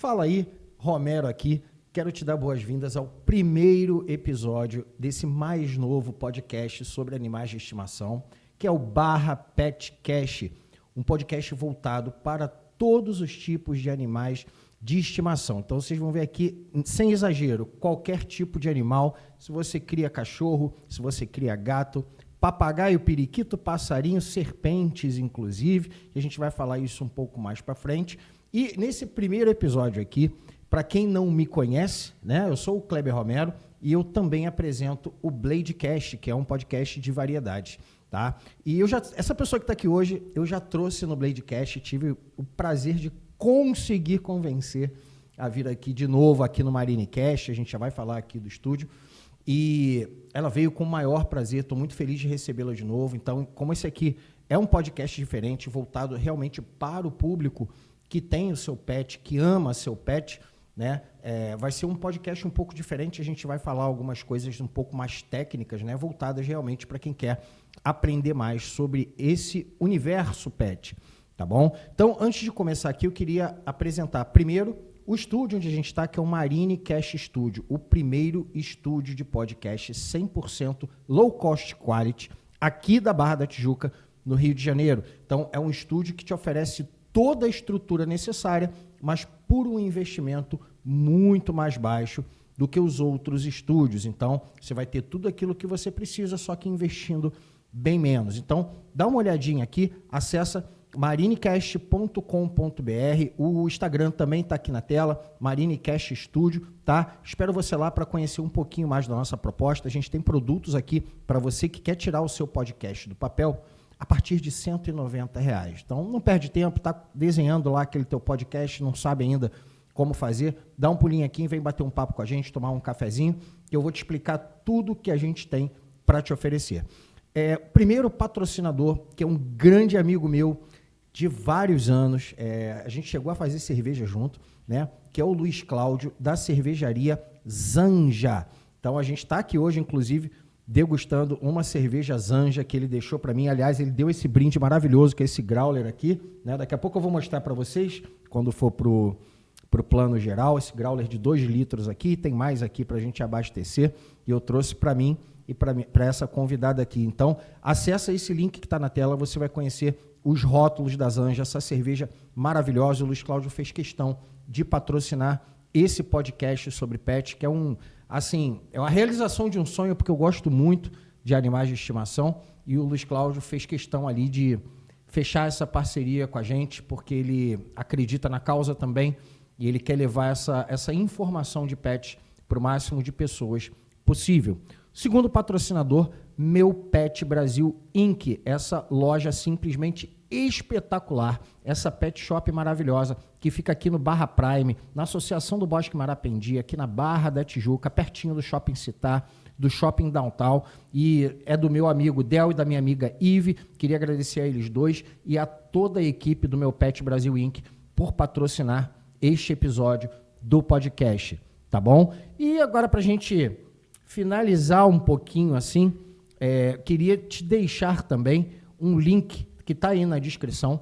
Fala aí, Romero aqui. Quero te dar boas-vindas ao primeiro episódio desse mais novo podcast sobre animais de estimação, que é o /Petcast, um podcast voltado para todos os tipos de animais de estimação. Então vocês vão ver aqui, sem exagero, qualquer tipo de animal, se você cria cachorro, se você cria gato, papagaio, periquito, passarinho, serpentes, inclusive, e a gente vai falar isso um pouco mais para frente. E nesse primeiro episódio aqui, para quem não me conhece, né, eu sou o Kleber Romero e eu também apresento o Bladecast, que é um podcast de variedades, tá? E essa pessoa que está aqui hoje, eu já trouxe no Bladecast, tive o prazer de conseguir convencer a vir aqui de novo aqui no Marinecast, a gente já vai falar aqui do estúdio, e ela veio com o maior prazer, estou muito feliz de recebê-la de novo. Então, como esse aqui é um podcast diferente, voltado realmente para o público que tem o seu pet, que ama seu pet, né? Vai ser um podcast um pouco diferente, a gente vai falar algumas coisas um pouco mais técnicas, né? Voltadas realmente para quem quer aprender mais sobre esse universo pet, tá bom? Então, antes de começar aqui, eu queria apresentar primeiro o estúdio onde a gente está, que é o Marinecast Studio, o primeiro estúdio de podcast 100% low cost quality, aqui da Barra da Tijuca, no Rio de Janeiro. Então, é um estúdio que te oferece toda a estrutura necessária, mas por um investimento muito mais baixo do que os outros estúdios. Então, você vai ter tudo aquilo que você precisa, só que investindo bem menos. Então, dá uma olhadinha aqui, acessa marinecast.com.br, o Instagram também está aqui na tela, Marinecast Studio, tá? Espero você lá para conhecer um pouquinho mais da nossa proposta. A gente tem produtos aqui para você que quer tirar o seu podcast do papel a partir de R$190. Então, não perde tempo, está desenhando lá aquele teu podcast, não sabe ainda como fazer, dá um pulinho aqui e vem bater um papo com a gente, tomar um cafezinho, que eu vou te explicar tudo que a gente tem para te oferecer. Primeiro patrocinador, que é um grande amigo meu de vários anos, a gente chegou a fazer cerveja junto, né? Que é o Luiz Cláudio, da cervejaria Zanja. Então, a gente está aqui hoje, inclusive, degustando uma cerveja Zanja que ele deixou para mim. Aliás, ele deu esse brinde maravilhoso, que é esse growler aqui, né? Daqui a pouco eu vou mostrar para vocês, quando for pro plano geral, esse growler de 2 litros aqui, tem mais aqui para a gente abastecer, e eu trouxe para mim e para essa convidada aqui. Então, acessa esse link que está na tela, você vai conhecer os rótulos da Zanja, essa cerveja maravilhosa. O Luiz Cláudio fez questão de patrocinar esse podcast sobre pet, que é é uma realização de um sonho, porque eu gosto muito de animais de estimação, e o Luiz Cláudio fez questão ali de fechar essa parceria com a gente, porque ele acredita na causa também, e ele quer levar essa informação de pet para o máximo de pessoas possível. Segundo patrocinador, Meu Pet Brasil Inc., essa loja simplesmente espetacular, essa pet shop maravilhosa que fica aqui no Barra Prime, na Associação do Bosque Marapendi, aqui na Barra da Tijuca, pertinho do Shopping Citar, do Shopping Downtown, e é do meu amigo Del e da minha amiga Ive. Queria agradecer a eles dois e a toda a equipe do Meu Pet Brasil Inc. por patrocinar este episódio do podcast, tá bom? E agora, para a gente finalizar um pouquinho assim, queria te deixar também um link que está aí na descrição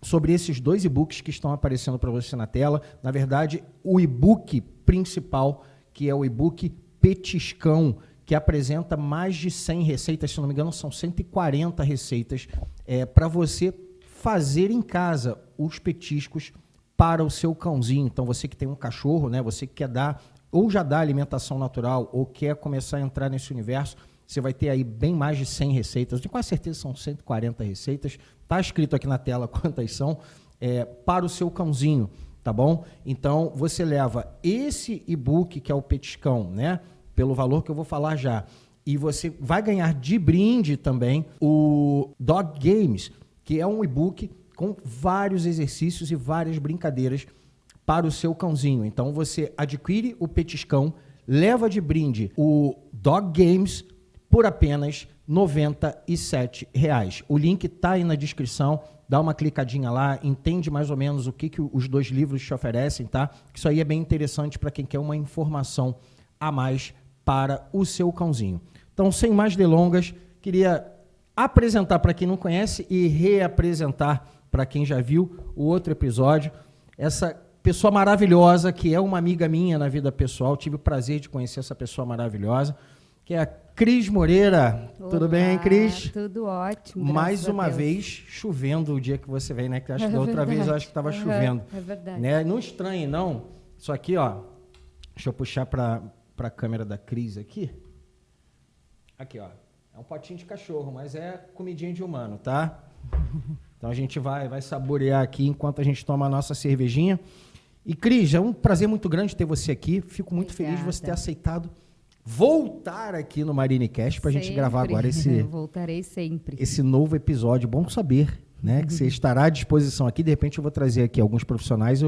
sobre esses 2 e-books que estão aparecendo para você na tela. Na verdade, o e-book principal, que é o e-book Petiscão, que apresenta mais de 100 receitas, se não me engano, são 140 receitas para você fazer em casa os petiscos para o seu cãozinho. Então, você que tem um cachorro, né, você que quer dar ou já dá alimentação natural ou quer começar a entrar nesse universo, você vai ter aí bem mais de 100 receitas. De quase certeza são 140 receitas. Está escrito aqui na tela quantas são, para o seu cãozinho, tá bom? Então, você leva esse e-book, que é o Petiscão, né, pelo valor que eu vou falar já, e você vai ganhar de brinde também o Dog Games, que é um e-book com vários exercícios e várias brincadeiras para o seu cãozinho. Então, você adquire o Petiscão, leva de brinde o Dog Games por apenas R$ 97. O link está aí na descrição, dá uma clicadinha lá, entende mais ou menos o que os 2 livros te oferecem, tá? Isso aí é bem interessante para quem quer uma informação a mais para o seu cãozinho. Então, sem mais delongas, queria apresentar para quem não conhece e reapresentar para quem já viu o outro episódio, essa pessoa maravilhosa, que é uma amiga minha na vida pessoal. Tive o prazer de conhecer essa pessoa maravilhosa, que é a Cris Moreira. Olá, tudo bem, Cris? Tudo ótimo. Mais uma vez chovendo o dia que você vem, né? Que acho que da outra vez eu acho que estava chovendo. É verdade. Né? Não estranhe, não. Isso aqui, ó. Deixa eu puxar para a câmera da Cris aqui. Aqui, ó. É um potinho de cachorro, mas é comidinha de humano, tá? Então a gente vai saborear aqui enquanto a gente toma a nossa cervejinha. E, Cris, é um prazer muito grande ter você aqui. Fico muito feliz de você ter aceitado voltar aqui no Marinecast para a gente gravar agora Voltarei sempre. Esse novo episódio. Bom saber, né, que você estará à disposição aqui. De repente eu vou trazer aqui alguns profissionais.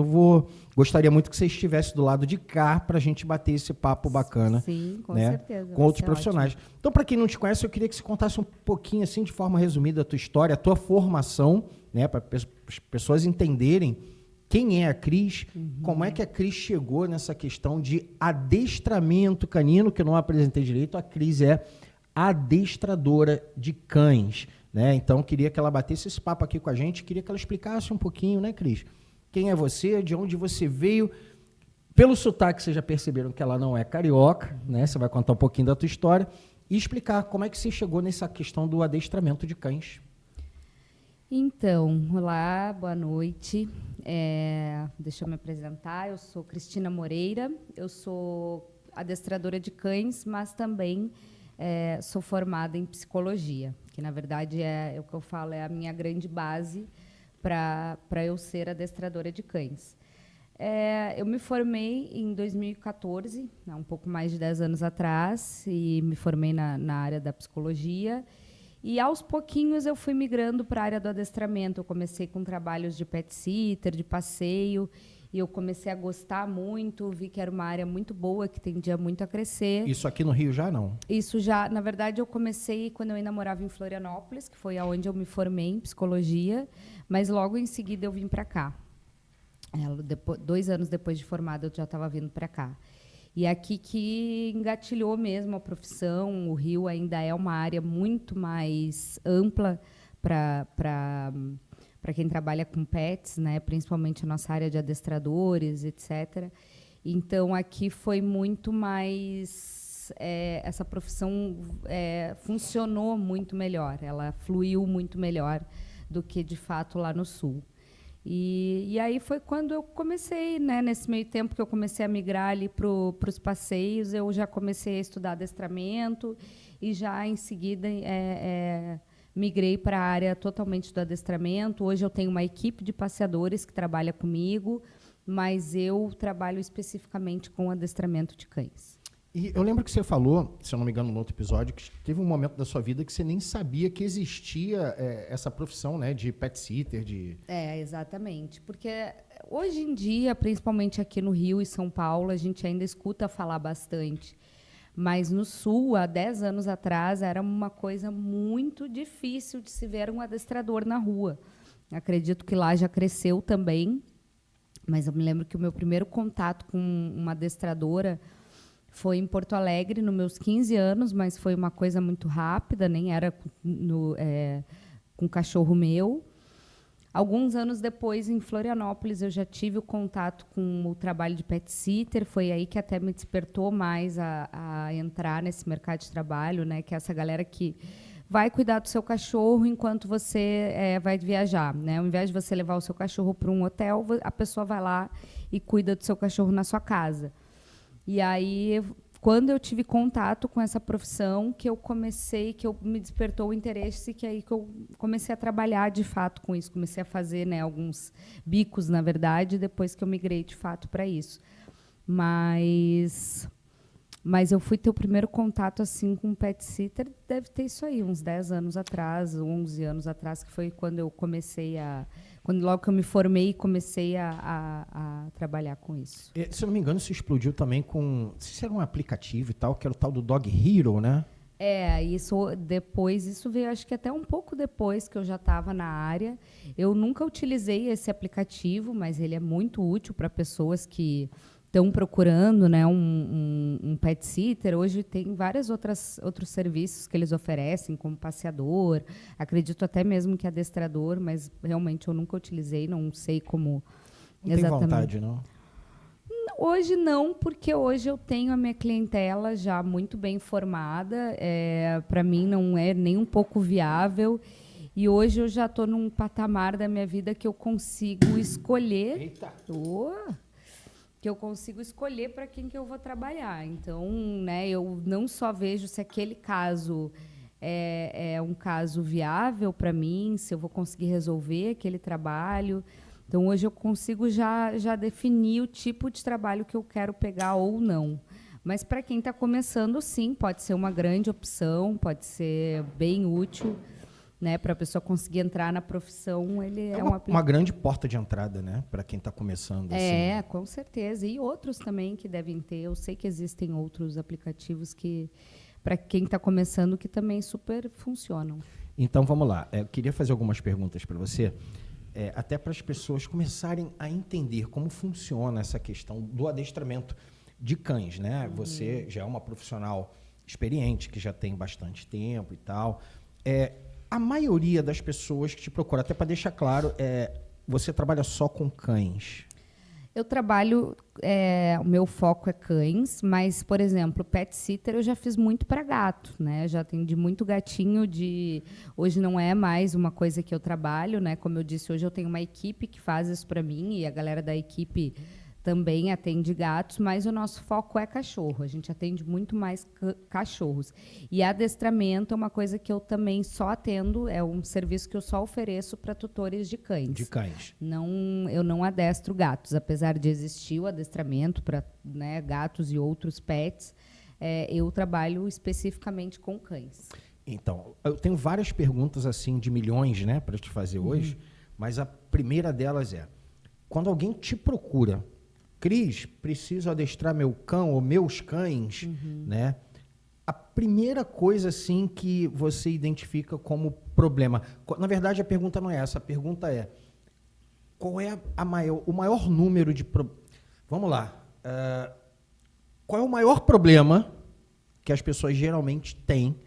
Gostaria muito que você estivesse do lado de cá para a gente bater esse papo bacana. Sim, com né, certeza. com outros profissionais. Ótimo. Então, para quem não te conhece, eu queria que você contasse um pouquinho, assim, de forma resumida, a tua história, a tua formação, né, para as pessoas entenderem quem é a Cris, como é que a Cris chegou nessa questão de adestramento canino, que eu não apresentei direito. A Cris é adestradora de cães, né? Então, queria que ela batesse esse papo aqui com a gente, queria que ela explicasse um pouquinho, né, Cris? Quem é você, de onde você veio. Pelo sotaque, vocês já perceberam que ela não é carioca, né? Você vai contar um pouquinho da tua história e explicar como é que você chegou nessa questão do adestramento de cães. Então, olá, boa noite. Deixa eu me apresentar. Eu sou Cristina Moreira, eu sou adestradora de cães, mas também sou formada em psicologia, que na verdade é o que eu falo, é a minha grande base para eu ser adestradora de cães. Eu me formei em 2014, um pouco mais de 10 anos atrás, e me formei na área da psicologia. E, aos pouquinhos, eu fui migrando para a área do adestramento. Eu comecei com trabalhos de pet sitter, de passeio, e eu comecei a gostar muito, vi que era uma área muito boa, que tendia muito a crescer. Isso aqui no Rio já não? Isso já, na verdade, eu comecei quando eu ainda morava em Florianópolis, que foi onde eu me formei em psicologia, mas logo em seguida eu vim para cá. 2 anos depois de formada, eu já estava vindo para cá. E aqui que engatilhou mesmo a profissão. O Rio ainda é uma área muito mais ampla para quem trabalha com pets, né? Principalmente a nossa área de adestradores, etc. Então, aqui foi muito mais... essa profissão funcionou muito melhor, ela fluiu muito melhor do que, de fato, lá no Sul. E aí foi quando eu comecei, né, nesse meio tempo que eu comecei a migrar ali para os passeios, eu já comecei a estudar adestramento e já em seguida migrei para a área totalmente do adestramento. Hoje eu tenho uma equipe de passeadores que trabalha comigo, mas eu trabalho especificamente com adestramento de cães. E eu lembro que você falou, se eu não me engano, no outro episódio, que teve um momento da sua vida que você nem sabia que existia essa profissão, né, de pet sitter, de... Exatamente. Porque hoje em dia, principalmente aqui no Rio e São Paulo, a gente ainda escuta falar bastante. Mas no Sul, há 10 anos atrás, era uma coisa muito difícil de se ver um adestrador na rua. Acredito que lá já cresceu também, mas eu me lembro que o meu primeiro contato com uma adestradora foi em Porto Alegre, nos meus 15 anos, mas foi uma coisa muito rápida, nem era com cachorro meu. Alguns anos depois, em Florianópolis, eu já tive o contato com o trabalho de pet sitter. Foi aí que até me despertou mais a entrar nesse mercado de trabalho, né? Que é essa galera que vai cuidar do seu cachorro enquanto você vai viajar, né? Ao invés de você levar o seu cachorro para um hotel, a pessoa vai lá e cuida do seu cachorro na sua casa. E aí, quando eu tive contato com essa profissão, que eu me despertou o interesse, que aí que eu comecei a trabalhar de fato com isso, comecei a fazer, né, alguns bicos, na verdade, depois que eu migrei de fato para isso. Mas eu fui ter o primeiro contato assim com pet sitter, deve ter isso aí, uns 10 anos atrás, 11 anos atrás, que foi quando eu comecei logo que eu me formei, comecei a trabalhar com isso. Se eu não me engano, isso explodiu também com... Não sei se era um aplicativo e tal, que era o tal do Dog Hero, né? Isso veio, acho que até um pouco depois que eu já estava na área. Eu nunca utilizei esse aplicativo, mas ele é muito útil para pessoas que estão procurando, né, um pet sitter. Hoje tem vários outros serviços que eles oferecem, como passeador, acredito até mesmo que adestrador, mas realmente eu nunca utilizei, não sei como exatamente. Não tem vontade, não? Hoje não, porque hoje eu tenho a minha clientela já muito bem formada. Para mim não é nem um pouco viável. E hoje eu já estou num patamar da minha vida que eu consigo escolher. Eita! Que eu consigo escolher para quem que eu vou trabalhar. Então, né, eu não só vejo se aquele caso é um caso viável para mim, se eu vou conseguir resolver aquele trabalho. Então, hoje eu consigo já definir o tipo de trabalho que eu quero pegar ou não. Mas, para quem está começando, sim, pode ser uma grande opção, pode ser bem útil, né, para a pessoa conseguir entrar na profissão. Ele é uma grande porta de entrada, né, para quem está começando. É, assim. Com certeza. E outros também que devem ter. Eu sei que existem outros aplicativos que, para quem está começando, que também super funcionam. Então, vamos lá. Eu queria fazer algumas perguntas para você. Até para as pessoas começarem a entender como funciona essa questão do adestramento de cães, né? Você já é uma profissional experiente, que já tem bastante tempo e tal. A maioria das pessoas que te procuram, até para deixar claro, você trabalha só com cães? Eu trabalho, o meu foco é cães, mas, por exemplo, pet sitter eu já fiz muito para gato, né? Já atendi muito gatinho hoje não é mais uma coisa que eu trabalho, né? Como eu disse, hoje eu tenho uma equipe que faz isso para mim e a galera da equipe também atende gatos, mas o nosso foco é cachorro. A gente atende muito mais cachorros. E adestramento é uma coisa que eu também só atendo, é um serviço que eu só ofereço para tutores de cães. De cães. Eu não adestro gatos, apesar de existir o adestramento para, né, gatos e outros pets, eu trabalho especificamente com cães. Então, eu tenho várias perguntas assim de milhões, né, para te fazer hoje, mas a primeira delas é: quando alguém te procura, Cris, preciso adestrar meu cão ou meus cães, né? A primeira coisa assim que você identifica como problema. Na verdade, a pergunta não é essa. A pergunta é: qual é o maior número de... Vamos lá. Qual é o maior problema que as pessoas geralmente têm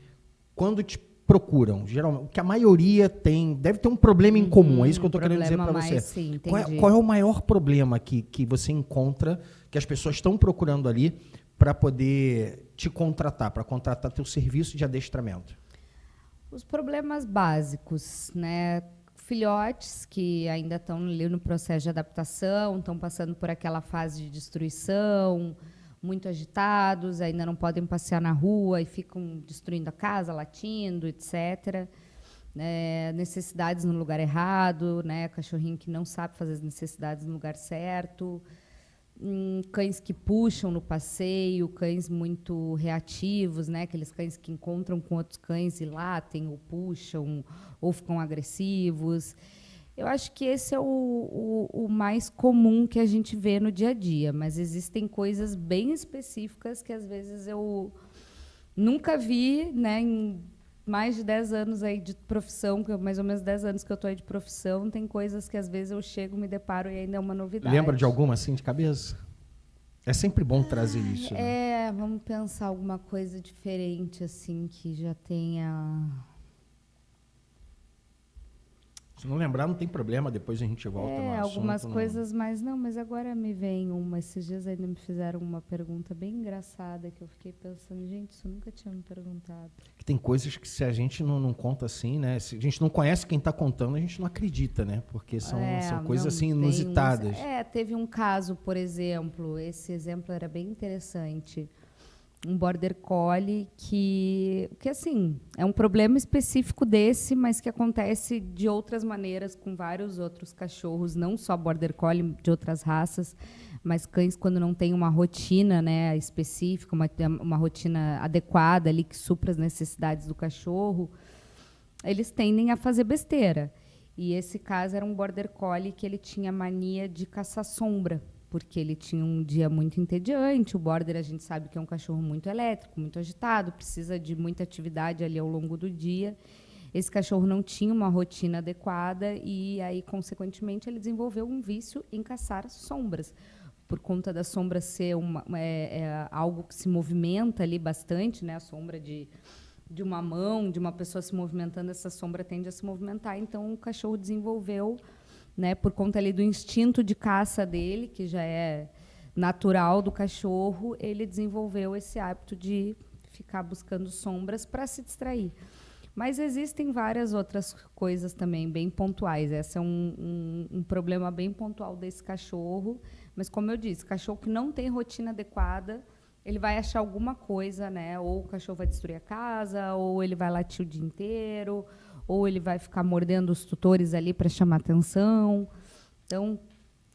quando te procuram? Geralmente, que a maioria tem, deve ter um problema em comum, é isso que eu estou querendo dizer para você. Sim, qual é o maior problema que você encontra, que as pessoas estão procurando ali para poder te contratar, para contratar teu serviço de adestramento? Os problemas básicos, né? Filhotes que ainda estão ali no processo de adaptação, estão passando por aquela fase de destruição, muito agitados, ainda não podem passear na rua e ficam destruindo a casa, latindo, etc. Necessidades no lugar errado, né? Cachorrinho que não sabe fazer as necessidades no lugar certo. Cães que puxam no passeio, cães muito reativos, né? Aqueles cães que encontram com outros cães e latem ou puxam ou ficam agressivos. Eu acho que esse é o mais comum que a gente vê no dia a dia, mas existem coisas bem específicas que, às vezes, eu nunca vi, né, em mais de 10 anos aí de profissão, mais ou menos 10 anos que eu estou aí de profissão, tem coisas que, às vezes, eu chego, me deparo e ainda é uma novidade. Lembra de alguma, assim, de cabeça? É sempre bom trazer isso. Né? Vamos pensar alguma coisa diferente, assim, que já tenha... Se não lembrar, não tem problema, depois a gente volta no assunto. Algumas coisas, mas agora me vem uma. Esses dias ainda me fizeram uma pergunta bem engraçada, que eu fiquei pensando, gente, isso nunca tinha me perguntado. Que tem coisas que, se a gente não conta assim, né? Se a gente não conhece quem está contando, a gente não acredita, né? Porque são coisas assim inusitadas. Teve um caso, por exemplo, esse exemplo era bem interessante. Um border collie que assim, é um problema específico desse, mas que acontece de outras maneiras com vários outros cachorros, não só border collie de outras raças, mas cães quando não tem uma rotina, né, específica, uma rotina adequada ali que supra as necessidades do cachorro, eles tendem a fazer besteira. E esse caso era um border collie que ele tinha mania de caçar sombra, porque ele tinha um dia muito entediante. O border, a gente sabe que é um cachorro muito elétrico, muito agitado, precisa de muita atividade ali ao longo do dia. Esse cachorro não tinha uma rotina adequada e aí, consequentemente, ele desenvolveu um vício em caçar sombras. Por conta da sombra ser algo que se movimenta ali bastante, né? A sombra de uma mão, de uma pessoa se movimentando, essa sombra tende a se movimentar. Então, o cachorro desenvolveu, né, por conta ali do instinto de caça dele, que já é natural do cachorro, ele desenvolveu esse hábito de ficar buscando sombras para se distrair. Mas existem várias outras coisas também bem pontuais. Esse é um problema bem pontual desse cachorro. Mas, como eu disse, cachorro que não tem rotina adequada, ele vai achar alguma coisa, né? Ou o cachorro vai destruir a casa, ou ele vai latir o dia inteiro, ou ele vai ficar mordendo os tutores ali para chamar atenção. Então,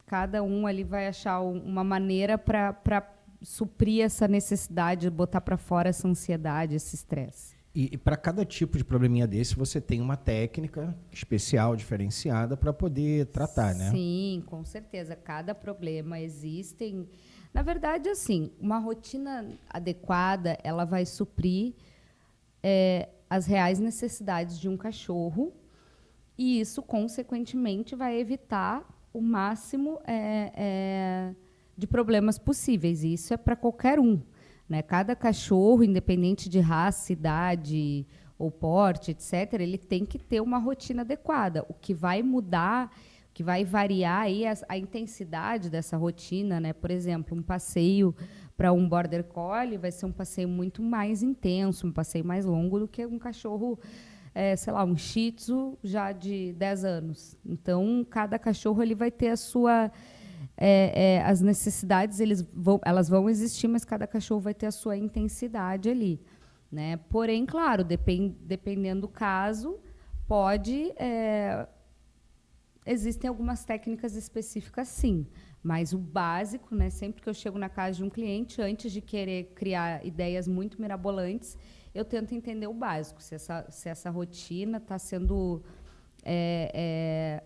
cada um ali vai achar uma maneira para suprir essa necessidade, botar para fora essa ansiedade, esse estresse. E para cada tipo de probleminha desse, você tem uma técnica especial, diferenciada, para poder tratar, né? Sim, com certeza. Cada problema existem. Na verdade, assim, uma rotina adequada, ela vai suprir as reais necessidades de um cachorro e isso, consequentemente, vai evitar o máximo de problemas possíveis. E isso é para qualquer um. Né? Cada cachorro, independente de raça, idade ou porte, etc., ele tem que ter uma rotina adequada. O que vai mudar, o que vai variar aí a intensidade dessa rotina, né? Por exemplo, um passeio para um Border Collie vai ser um passeio muito mais intenso, um passeio mais longo do que um cachorro, sei lá, um Shih Tzu já de 10 anos. Então, cada cachorro ele vai ter a sua... as necessidades elas vão existir, mas cada cachorro vai ter a sua intensidade ali, né? Porém, claro, dependendo do caso, existem algumas técnicas específicas, sim. Mas o básico, né? Sempre que eu chego na casa de um cliente, antes de querer criar ideias muito mirabolantes, eu tento entender o básico, se essa rotina está sendo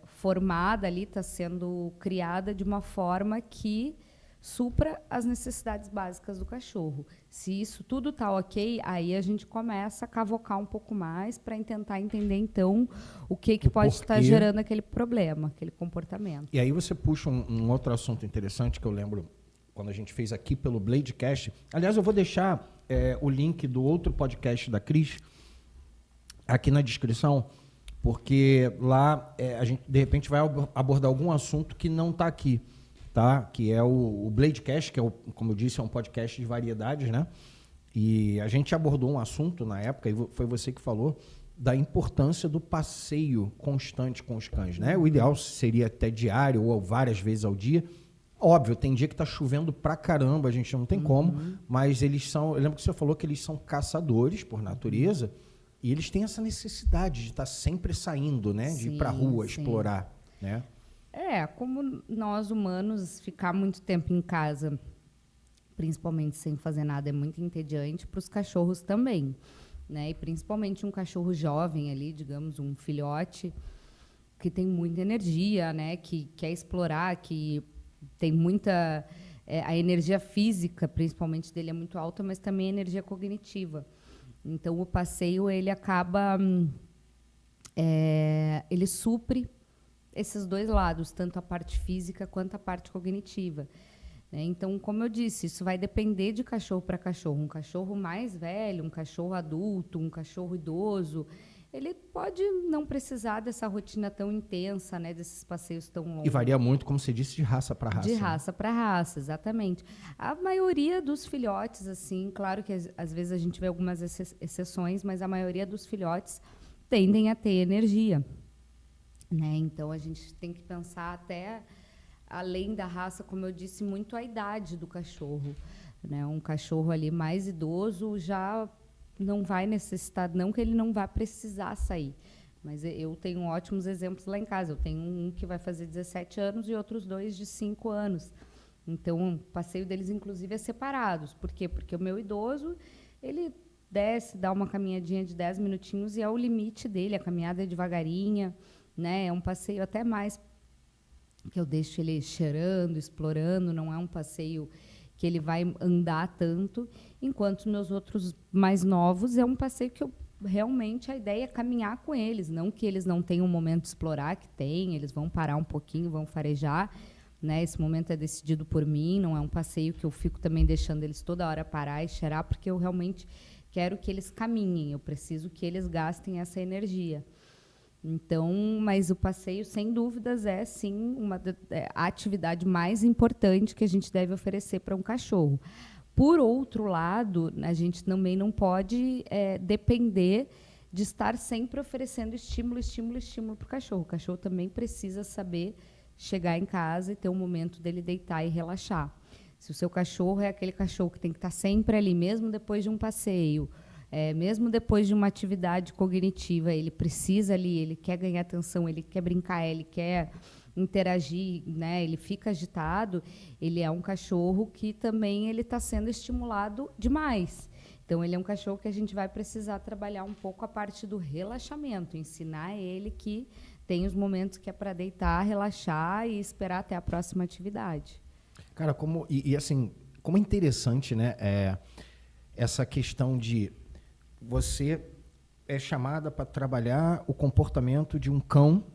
formada ali, está sendo criada de uma forma que supra as necessidades básicas do cachorro. Se isso tudo está ok, aí a gente começa a cavocar um pouco mais para tentar entender, então, o que pode estar gerando aquele problema, aquele comportamento. E aí você puxa um outro assunto interessante que eu lembro quando a gente fez aqui pelo Bladecast. Aliás, eu vou deixar o link do outro podcast da Cris aqui na descrição, porque lá a gente, de repente, vai abordar algum assunto que não está aqui, tá? Que é o Bladecast, que como eu disse, é um podcast de variedades, né? E a gente abordou um assunto na época, e foi você que falou, da importância do passeio constante com os cães, né? O ideal seria até diário ou várias vezes ao dia. Óbvio, tem dia que está chovendo pra caramba, a gente não tem como, mas eles são... Eu lembro que você falou que eles são caçadores por natureza, e eles têm essa necessidade de estar sempre saindo, né? De ir para a rua, explorar, né? Como nós humanos, ficar muito tempo em casa, principalmente sem fazer nada, é muito entediante, para os cachorros também, né? E principalmente um cachorro jovem ali, digamos, um filhote, que tem muita energia, né? Que quer explorar, que tem muita... a energia física, principalmente, dele é muito alta, mas também a energia cognitiva. Então, o passeio ele acaba... ele supre esses dois lados, tanto a parte física quanto a parte cognitiva. Né? Então, como eu disse, isso vai depender de cachorro para cachorro. Um cachorro mais velho, um cachorro adulto, um cachorro idoso, ele pode não precisar dessa rotina tão intensa, né, desses passeios tão longos. E varia muito, como você disse, de raça para raça. De raça para raça, exatamente. A maioria dos filhotes, assim, claro que às vezes a gente vê algumas exceções, mas a maioria dos filhotes tendem a ter energia. Né? Então, a gente tem que pensar até, além da raça, como eu disse, muito a idade do cachorro. Né? Um cachorro ali mais idoso já não vai necessitar, não que ele não vá precisar sair. Mas eu tenho ótimos exemplos lá em casa. Eu tenho um que vai fazer 17 anos e outros 2 de 5 anos. Então, o passeio deles, inclusive, é separados. Por quê? Porque o meu idoso, ele desce, dá uma caminhadinha de 10 minutinhos e é o limite dele. A caminhada é devagarinha, né? É um passeio até mais que eu deixo ele cheirando, explorando. Não é um passeio que ele vai andar tanto, enquanto meus outros mais novos é um passeio que eu realmente a ideia é caminhar com eles, não que eles não tenham um momento de explorar, que tem, eles vão parar um pouquinho, vão farejar, né? Esse momento é decidido por mim, não é um passeio que eu fico também deixando eles toda hora parar e cheirar, porque eu realmente quero que eles caminhem, eu preciso que eles gastem essa energia. Então, mas o passeio, sem dúvidas, é sim a atividade mais importante que a gente deve oferecer para um cachorro. Por outro lado, a gente também não pode depender de estar sempre oferecendo estímulo para o cachorro. O cachorro também precisa saber chegar em casa e ter um momento dele deitar e relaxar. Se o seu cachorro é aquele cachorro que tem que estar sempre ali, mesmo depois de um passeio, mesmo depois de uma atividade cognitiva, ele precisa ali, ele quer ganhar atenção, ele quer brincar, ele quer interagir, né? Ele fica agitado, ele é um cachorro que também ele está sendo estimulado demais. Então, ele é um cachorro que a gente vai precisar trabalhar um pouco a parte do relaxamento, ensinar ele que tem os momentos que é para deitar, relaxar e esperar até a próxima atividade. Cara, assim, como é interessante, né? Essa questão de você é chamada para trabalhar o comportamento de um cão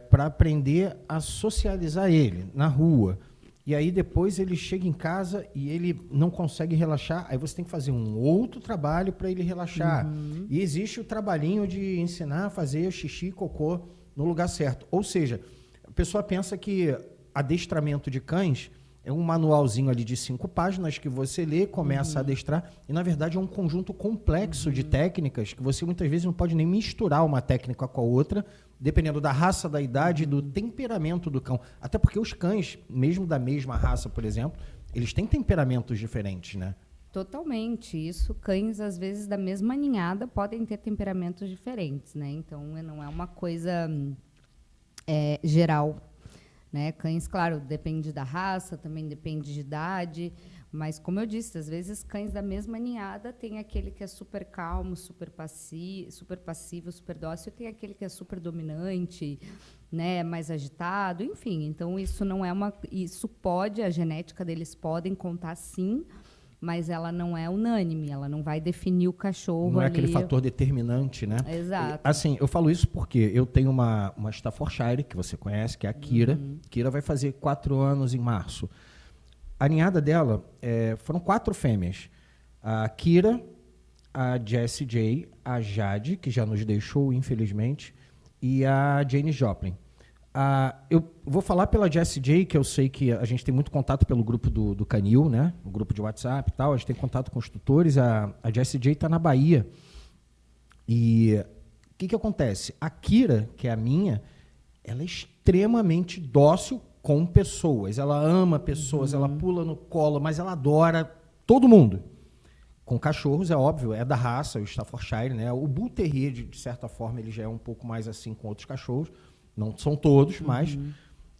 para aprender a socializar ele na rua. E aí depois ele chega em casa e ele não consegue relaxar, aí você tem que fazer um outro trabalho para ele relaxar. Uhum. E existe o trabalhinho de ensinar a fazer o xixi e cocô no lugar certo. Ou seja, a pessoa pensa que adestramento de cães é um manualzinho ali de 5 páginas que você lê, começa a adestrar, e na verdade é um conjunto complexo de técnicas que você muitas vezes não pode nem misturar uma técnica com a outra, dependendo da raça, da idade, do temperamento do cão. Até porque os cães, mesmo da mesma raça, por exemplo, eles têm temperamentos diferentes, né? Totalmente. Isso, cães, às vezes, da mesma ninhada, podem ter temperamentos diferentes, né? Então, não é uma coisa geral. Né? Cães, claro, depende da raça, também depende de idade, mas, como eu disse, às vezes cães da mesma ninhada tem aquele que é super calmo, super passivo, super dócil, e tem aquele que é super dominante, né, mais agitado, enfim. Então, isso não é a genética deles podem contar sim, mas ela não é unânime, ela não vai definir o cachorro. Não é aquele fator determinante, né? Exato. Assim, eu falo isso porque eu tenho uma Staffordshire, que você conhece, que é a Kira. Kira vai fazer 4 anos em março. A ninhada dela foram 4 fêmeas. A Kira, a Jessie J, a Jade, que já nos deixou, infelizmente, e a Jane Joplin. Eu vou falar pela Jessie J, que eu sei que a gente tem muito contato pelo grupo do Canil, né? O grupo de WhatsApp e tal, a gente tem contato com os tutores. A Jessie J está na Bahia. E o que acontece? A Kira, que é a minha, ela é extremamente dócil com pessoas. Ela ama pessoas, ela pula no colo, mas ela adora todo mundo. Com cachorros, é óbvio, é da raça, o Staffordshire, né? O Bull Terrier, de certa forma, ele já é um pouco mais assim com outros cachorros. Não são todos, mas...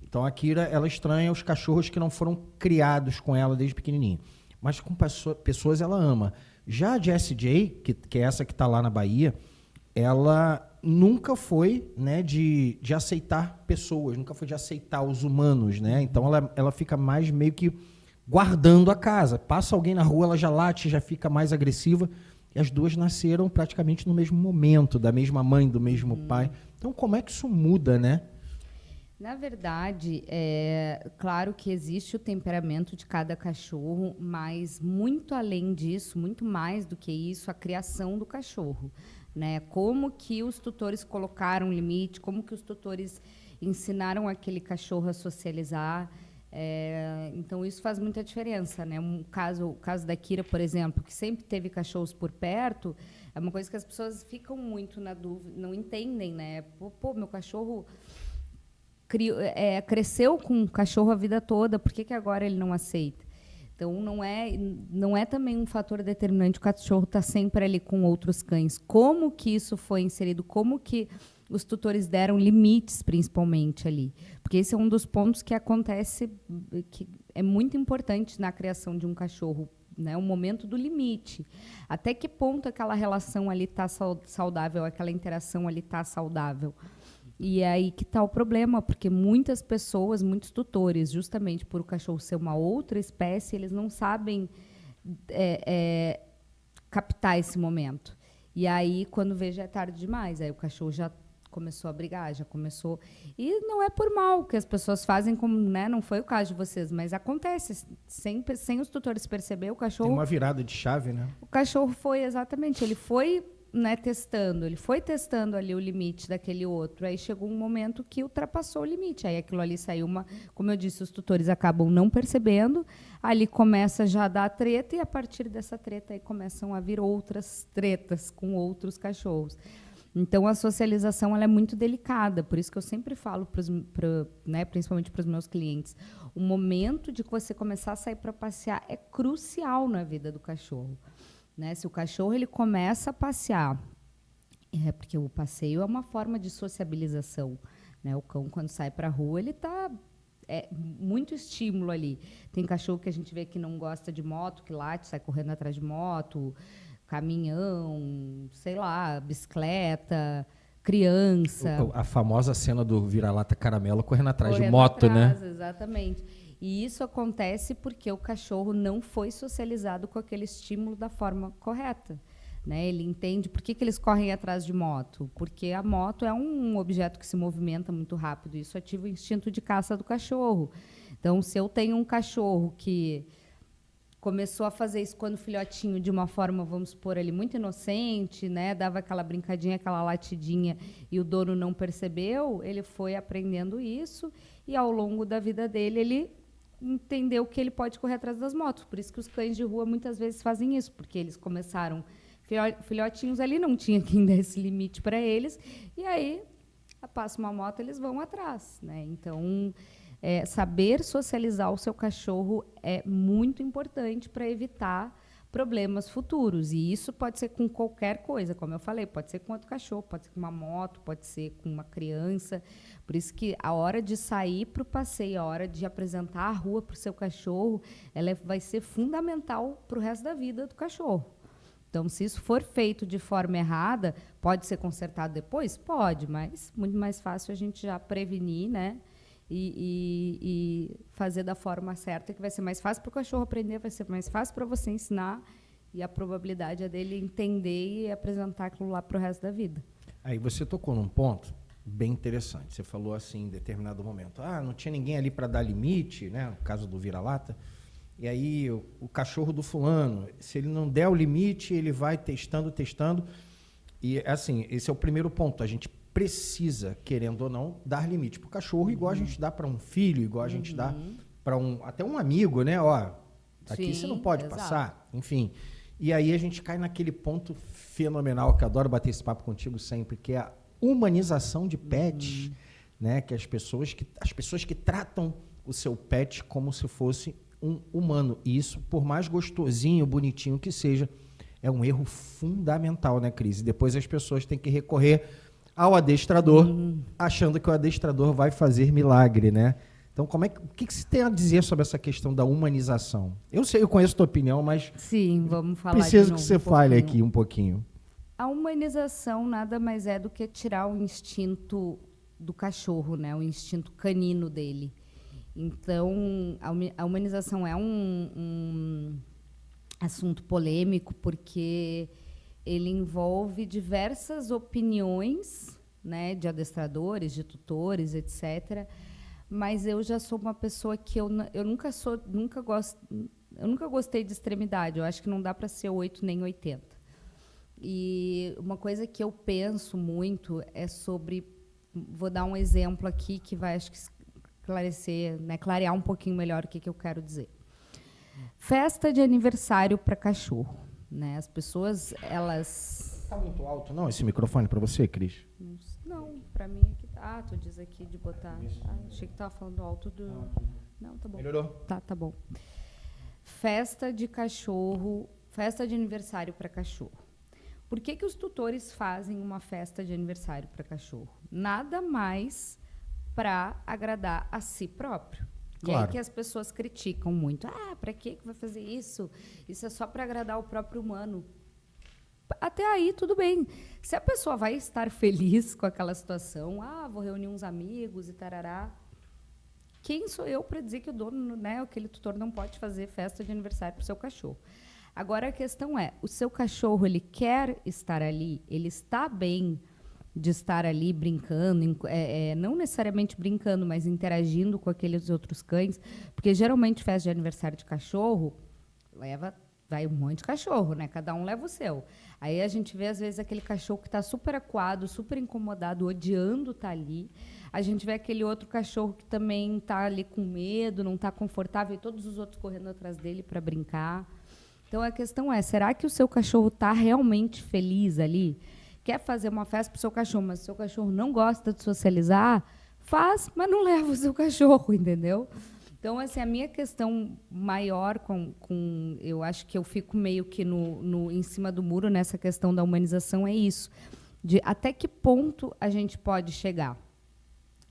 Então, a Kira, ela estranha os cachorros que não foram criados com ela desde pequenininho. Mas com pessoas, ela ama. Já a Jessie J, que é essa que está lá na Bahia, ela nunca foi, né, de aceitar pessoas, nunca foi de aceitar os humanos, né? Então, ela fica mais meio que guardando a casa. Passa alguém na rua, ela já late, já fica mais agressiva. E as duas nasceram praticamente no mesmo momento, da mesma mãe, do mesmo pai. Então, como é que isso muda, né? Na verdade, claro que existe o temperamento de cada cachorro, mas muito além disso, muito mais do que isso, a criação do cachorro, né? Como que os tutores colocaram limite, como que os tutores ensinaram aquele cachorro a socializar. Então, isso faz muita diferença, né? O caso da Kira, por exemplo, que sempre teve cachorros por perto, é uma coisa que as pessoas ficam muito na dúvida, não entendem, né? Pô, meu cachorro cresceu com um cachorro a vida toda, por que agora ele não aceita? Então, não é também um fator determinante o cachorro estar sempre ali com outros cães. Como que isso foi inserido? Como que os tutores deram limites, principalmente, ali? Porque esse é um dos pontos que acontece, que é muito importante na criação de um cachorro, né? O momento do limite. Até que ponto aquela relação ali está saudável, aquela interação ali está saudável? E é aí que está o problema, porque muitas pessoas, muitos tutores, justamente por o cachorro ser uma outra espécie, eles não sabem captar esse momento. E aí, quando vê, já é tarde demais. Aí o cachorro já começou a brigar, já começou... E não é por mal que as pessoas fazem, como, né, não foi o caso de vocês, mas acontece. Sem os tutores perceber, o cachorro... Tem uma virada de chave, né? O cachorro foi, exatamente, ele foi né, testando, ele foi testando ali o limite daquele outro, aí chegou um momento que ultrapassou o limite, aí aquilo ali saiu como eu disse, os tutores acabam não percebendo, ali começa já a dar treta, e a partir dessa treta aí começam a vir outras tretas com outros cachorros. Então, a socialização ela é muito delicada, por isso que eu sempre falo, né, principalmente para os meus clientes, o momento de que você começar a sair para passear é crucial na vida do cachorro. Né? Se o cachorro ele começa a passear, porque o passeio é uma forma de sociabilização. Né? O cão, quando sai para a rua, ele está... muito estímulo ali. Tem cachorro que a gente vê que não gosta de moto, que late, sai correndo atrás de moto, caminhão, sei lá, bicicleta, criança. A famosa cena do vira-lata caramelo correndo atrás de moto, atrás, né? Exatamente. E isso acontece porque o cachorro não foi socializado com aquele estímulo da forma correta. Né? Ele entende por que eles correm atrás de moto. Porque a moto é um objeto que se movimenta muito rápido. Isso ativa o instinto de caça do cachorro. Então, se eu tenho um cachorro que começou a fazer isso quando filhotinho de uma forma, vamos supor, ali, muito inocente, né? Dava aquela brincadinha, aquela latidinha, e o dono não percebeu, ele foi aprendendo isso, e ao longo da vida dele, ele entendeu que ele pode correr atrás das motos. Por isso que os cães de rua muitas vezes fazem isso, porque eles começaram filhotinhos ali, não tinha quem dar esse limite para eles, e aí, passa uma moto, eles vão atrás. Né? Então, saber socializar o seu cachorro é muito importante para evitar problemas futuros. E isso pode ser com qualquer coisa, como eu falei, pode ser com outro cachorro, pode ser com uma moto, pode ser com uma criança. Por isso que a hora de sair para o passeio, a hora de apresentar a rua para o seu cachorro, ela vai ser fundamental para o resto da vida do cachorro. Então, se isso for feito de forma errada, pode ser consertado depois? Pode, mas muito mais fácil a gente já prevenir, né? E fazer da forma certa, que vai ser mais fácil para o cachorro aprender, vai ser mais fácil para você ensinar, e a probabilidade é dele entender e apresentar aquilo lá para o resto da vida. Aí você tocou num ponto bem interessante. Você falou assim, em determinado momento, não tinha ninguém ali para dar limite, né? No caso do vira-lata. E aí o cachorro do fulano, se ele não der o limite, ele vai testando. E assim, esse é o primeiro ponto. A gente precisa, querendo ou não, dar limite para o cachorro, igual a gente dá para um filho, igual a gente dá para até um amigo, né? Ó, aqui você não pode passar, enfim. E aí a gente cai naquele ponto fenomenal, que eu adoro bater esse papo contigo sempre, que é a humanização de pets, né? Que as pessoas que tratam o seu pet como se fosse um humano. E isso, por mais gostosinho, bonitinho que seja, é um erro fundamental, né, Cris? E depois as pessoas têm que recorrer ao adestrador, achando que o adestrador vai fazer milagre, né? Então, o que você tem a dizer sobre essa questão da humanização? Eu conheço a tua opinião, mas sim, vamos falar preciso que você fale aqui um pouquinho. A humanização nada mais é do que tirar o instinto do cachorro, né? O instinto canino dele. Então, a humanização é um assunto polêmico, porque ele envolve diversas opiniões, né, de adestradores, de tutores, etc. Mas eu já sou uma pessoa que eu nunca gostei de extremidade. Eu acho que não dá para ser 8 nem 80. E uma coisa que eu penso muito é sobre... Vou dar um exemplo aqui que vai, acho que, esclarecer, né, clarear um pouquinho melhor o que eu quero dizer. Festa de aniversário para cachorro. Né? As pessoas, elas... Está muito alto, não, esse microfone para você, Cris? Não, para mim aqui tá. Tu diz aqui de botar... achei que estava falando alto do... Não, tá bom. Melhorou? Tá bom. Festa de cachorro, festa de aniversário para cachorro. Por que os tutores fazem uma festa de aniversário para cachorro? Nada mais para agradar a si próprio. Claro. E aí que as pessoas criticam muito. Para que vai fazer isso? Isso é só para agradar o próprio humano. Até aí, tudo bem. Se a pessoa vai estar feliz com aquela situação, vou reunir uns amigos e tarará, quem sou eu para dizer que o dono, né, aquele tutor não pode fazer festa de aniversário para o seu cachorro? Agora, a questão é, o seu cachorro, ele quer estar ali, ele está bem de estar ali brincando, não necessariamente brincando, mas interagindo com aqueles outros cães, porque geralmente festa de aniversário de cachorro leva vai um monte de cachorro, né? Cada um leva o seu. Aí a gente vê, às vezes, aquele cachorro que está super acuado, super incomodado, odiando estar ali. A gente vê aquele outro cachorro que também está ali com medo, não está confortável, e todos os outros correndo atrás dele para brincar. Então, a questão é, será que o seu cachorro está realmente feliz ali? Quer fazer uma festa para o seu cachorro, mas o seu cachorro não gosta de socializar? Faz, mas não leva o seu cachorro, entendeu? Então, assim, a minha questão maior eu acho que eu fico meio que em cima do muro nessa questão da humanização é isso, de até que ponto a gente pode chegar,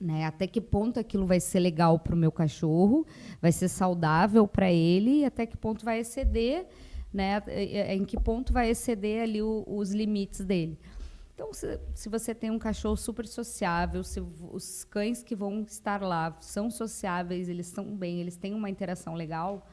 né? Até que ponto aquilo vai ser legal para o meu cachorro, vai ser saudável para ele, e até que ponto vai exceder, né? Em que ponto vai exceder ali os limites dele. Então, se você tem um cachorro super sociável, se os cães que vão estar lá são sociáveis, eles estão bem, eles têm uma interação legal,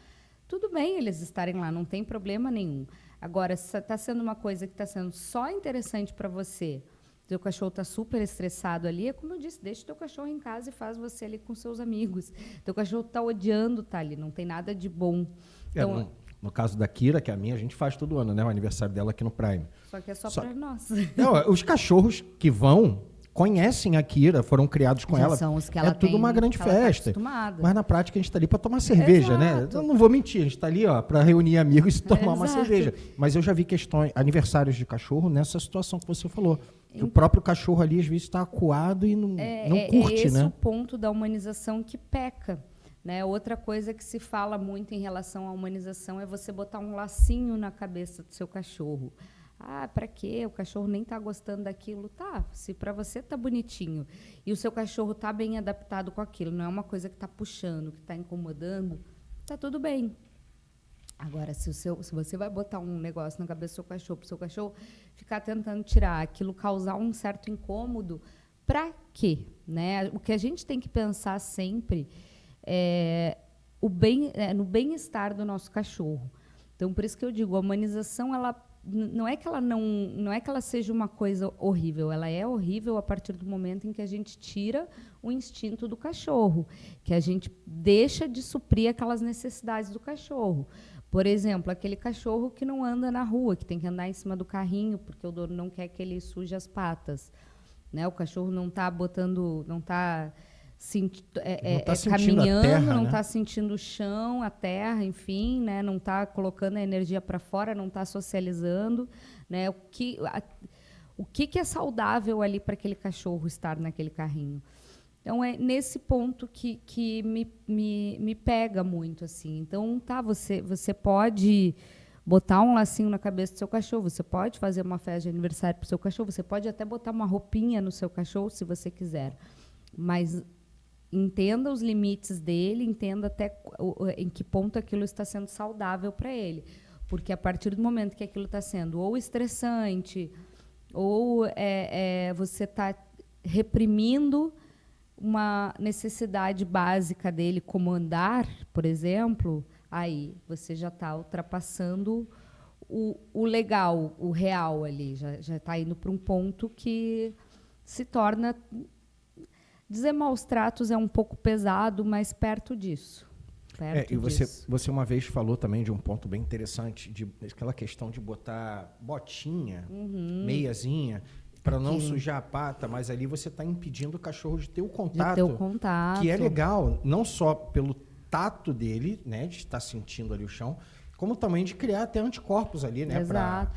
tudo bem eles estarem lá, não tem problema nenhum. Agora, se está sendo uma coisa que está sendo só interessante para você, seu cachorro está super estressado ali, é como eu disse, deixa o teu cachorro em casa e faz você ali com seus amigos. Teu cachorro está odiando estar ali, não tem nada de bom. Então, no caso da Kira, que é a minha, a gente faz todo ano, né? O aniversário dela aqui no Prime. Só que é só para nós. Não, os cachorros que vão conhecem a Kira, foram criados com ela. São os que ela tudo tem, uma grande festa. Tá, mas na prática a gente está ali para tomar cerveja, né? Eu não vou mentir, a gente está ali para reunir amigos e tomar uma cerveja. Mas eu já vi aniversários de cachorro nessa situação que você falou. Que o próprio cachorro ali às vezes está acuado e não curte, esse né? É o ponto da humanização que peca. Né? Outra coisa que se fala muito em relação à humanização é você botar um lacinho na cabeça do seu cachorro. Ah, para quê? O cachorro nem está gostando daquilo. Tá, se para você está bonitinho e o seu cachorro está bem adaptado com aquilo, não é uma coisa que está puxando, que está incomodando, tá tudo bem. Agora, se você vai botar um negócio na cabeça do seu cachorro, para o seu cachorro ficar tentando tirar aquilo, causar um certo incômodo, para quê? Né? O que a gente tem que pensar sempre no bem-estar do nosso cachorro. Então, por isso que eu digo, a humanização, não é que ela seja uma coisa horrível, ela é horrível a partir do momento em que a gente tira o instinto do cachorro, que a gente deixa de suprir aquelas necessidades do cachorro. Por exemplo, aquele cachorro que não anda na rua, que tem que andar em cima do carrinho, porque o dono não quer que ele suje as patas. Né? O cachorro não está caminhando, terra, não né? está sentindo o chão, a terra, enfim, né? Não está colocando a energia para fora, não está socializando. Né? O que é saudável ali para aquele cachorro estar naquele carrinho? Então, é nesse ponto que me pega muito. Assim. Então, você pode botar um lacinho na cabeça do seu cachorro, você pode fazer uma festa de aniversário para o seu cachorro, você pode até botar uma roupinha no seu cachorro, se você quiser. Mas entenda os limites dele, entenda até em que ponto aquilo está sendo saudável para ele. Porque a partir do momento que aquilo está sendo ou estressante, ou você está reprimindo uma necessidade básica dele, como andar, por exemplo, aí você já está ultrapassando o legal, o real ali, já está indo para um ponto que se torna... Dizer maus tratos é um pouco pesado, mas perto disso. E você uma vez falou também de um ponto bem interessante, aquela questão de botar botinha, meiazinha, para não sujar a pata, mas ali você está impedindo o cachorro de ter o contato. Que é legal, não só pelo tato dele, né, de estar sentindo ali o chão, como também de criar até anticorpos ali, né? Exato.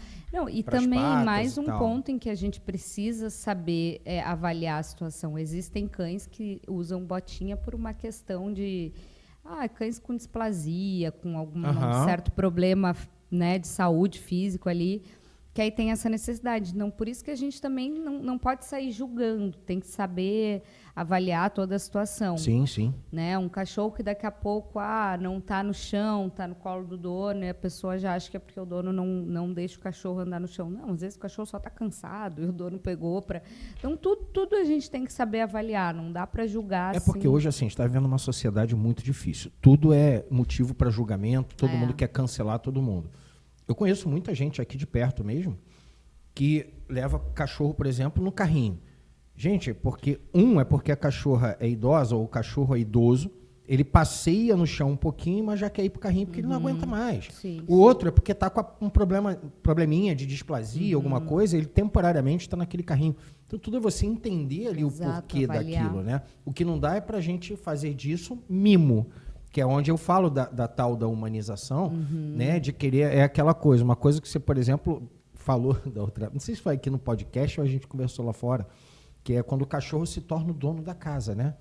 E também mais um ponto em que a gente precisa saber avaliar a situação. Existem cães que usam botinha por uma questão de cães com displasia, com algum certo problema, né, de saúde físico ali, que aí tem essa necessidade. Não, por isso que a gente também não pode sair julgando, tem que saber avaliar toda a situação. Sim, sim. Né? Um cachorro que daqui a pouco não está no chão, está no colo do dono, e a pessoa já acha que é porque o dono não deixa o cachorro andar no chão. Não, às vezes o cachorro só está cansado e o dono pegou para... Então, tudo a gente tem que saber avaliar, não dá para julgar. Porque hoje assim, a gente está vivendo uma sociedade muito difícil. Tudo é motivo para julgamento, todo mundo quer cancelar todo mundo. Eu conheço muita gente aqui de perto mesmo que leva cachorro, por exemplo, no carrinho. Gente, porque a cachorra é idosa ou o cachorro é idoso, Ele passeia no chão um pouquinho, mas já quer ir pro carrinho porque ele não aguenta mais. Sim, O outro é porque tá com um probleminha de displasia, alguma coisa, ele temporariamente está naquele carrinho. Então, tudo é você entender ali o porquê daquilo, né? O que não dá é pra gente fazer disso mimo, que é onde eu falo da tal da humanização, né? De querer, é aquela coisa, uma coisa que você, por exemplo, falou da outra, não sei se foi aqui no podcast ou a gente conversou lá fora, que é quando o cachorro se torna o dono da casa, né?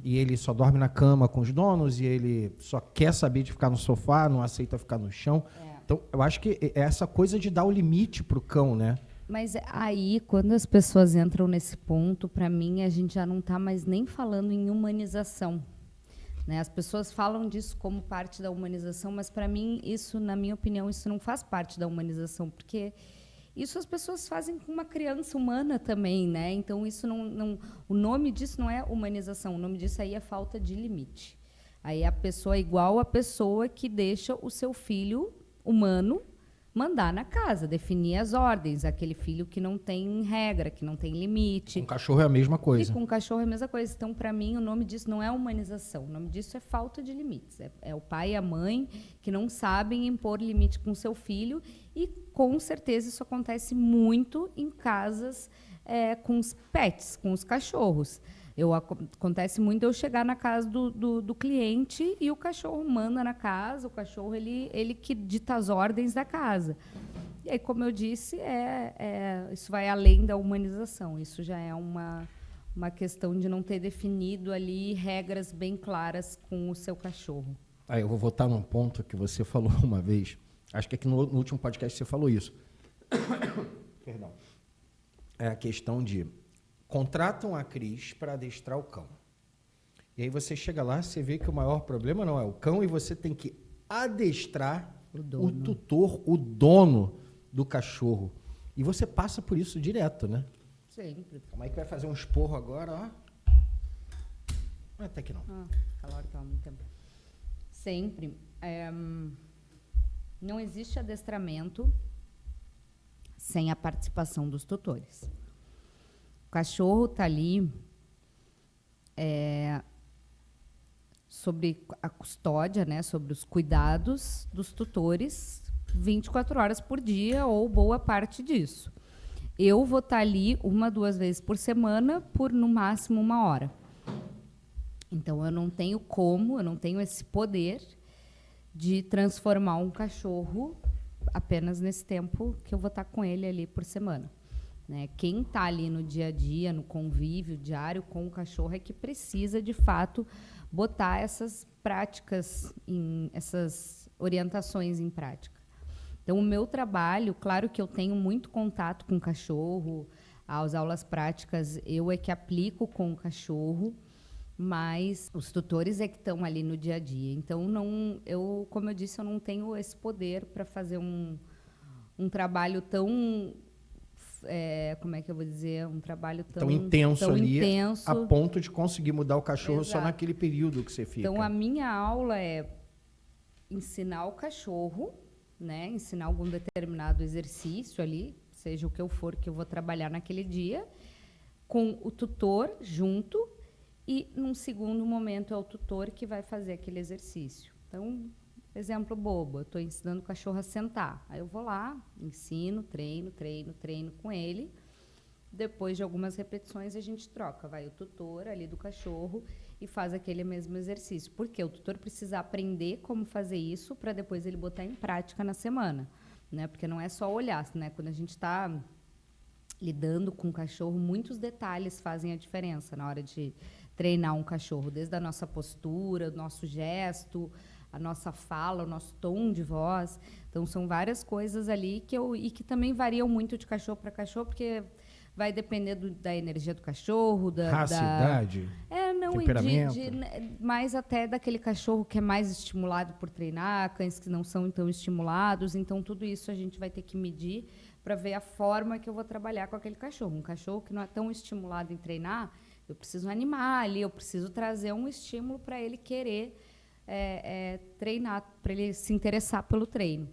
E ele só dorme na cama com os donos e ele só quer saber de ficar no sofá, não aceita ficar no chão. Então, eu acho que é essa coisa de dar o limite pro cão, né? Mas aí, quando as pessoas entram nesse ponto, para mim, a gente já não está mais nem falando em humanização. Né? As pessoas falam disso como parte da humanização, mas para mim, isso, na minha opinião, isso não faz parte da humanização, porque isso as pessoas fazem com uma criança humana também, né? Então, isso não, o nome disso não é humanização, o nome disso aí é falta de limite. Aí a pessoa é igual a pessoa que deixa o seu filho humano mandar na casa, definir as ordens, aquele filho que não tem regra, que não tem limite. Com o cachorro é a mesma coisa. E com o cachorro é a mesma coisa. Então, para mim, o nome disso não é humanização. O nome disso é falta de limites. É o pai e a mãe que não sabem impor limite com o seu filho. E, com certeza, isso acontece muito em casas com os pets, com os cachorros. Acontece muito eu chegar na casa do cliente e o cachorro manda na casa, o cachorro ele que dita as ordens da casa. E aí, como eu disse, isso vai além da humanização. Isso já é uma questão de não ter definido ali regras bem claras com o seu cachorro. Eu vou voltar num ponto que você falou uma vez. Acho que aqui no último podcast você falou isso. Perdão. É a questão de contratam a Cris para adestrar o cão. E aí você chega lá, você vê que o maior problema não é o cão e você tem que adestrar o tutor, o dono do cachorro. E você passa por isso direto, né? Sempre. Como é que vai fazer um esporro agora, ó? Até que não. Calor que há muito tempo. Sempre. Não existe adestramento sem a participação dos tutores. O cachorro está ali sobre a custódia, né, sobre os cuidados dos tutores 24 horas por dia ou boa parte disso. Eu vou estar ali 1, 2 vezes por semana por, no máximo, 1 hora. Então, eu não tenho esse poder de transformar um cachorro apenas nesse tempo que eu vou estar com ele ali por semana. Né? Quem está ali no dia a dia, no convívio diário com o cachorro é que precisa, de fato, botar essas práticas, essas orientações em prática. Então, o meu trabalho, claro que eu tenho muito contato com o cachorro, as aulas práticas eu é que aplico com o cachorro, mas os tutores é que estão ali no dia a dia. Então, como eu disse, eu não tenho esse poder para fazer um trabalho tão... como é que eu vou dizer? Um trabalho tão intenso ali, intenso, a ponto de conseguir mudar o cachorro. Exato. Só naquele período que você fica. Então, a minha aula é ensinar o cachorro, né? Ensinar algum determinado exercício ali, seja o que eu for que eu vou trabalhar naquele dia, com o tutor junto, e, num segundo momento, é o tutor que vai fazer aquele exercício. Então, exemplo bobo, eu estou ensinando o cachorro a sentar. Aí eu vou lá, ensino, treino com ele. Depois de algumas repetições, a gente troca. Vai o tutor ali do cachorro e faz aquele mesmo exercício. Porque o tutor precisa aprender como fazer isso para depois ele botar em prática na semana. Né? Porque não é só olhar. Né? Quando a gente está lidando com o cachorro, muitos detalhes fazem a diferença na hora de treinar um cachorro. Desde a nossa postura, o nosso gesto, a nossa fala, o nosso tom de voz. Então, são várias coisas ali que também variam muito de cachorro para cachorro, porque vai depender da energia do cachorro, raça, idade, temperamento. Mais até daquele cachorro que é mais estimulado por treinar, cães que não são tão estimulados. Então, tudo isso a gente vai ter que medir para ver a forma que eu vou trabalhar com aquele cachorro. Um cachorro que não é tão estimulado em treinar, eu preciso animar ali, eu preciso trazer um estímulo para ele querer treinar, para ele se interessar pelo treino.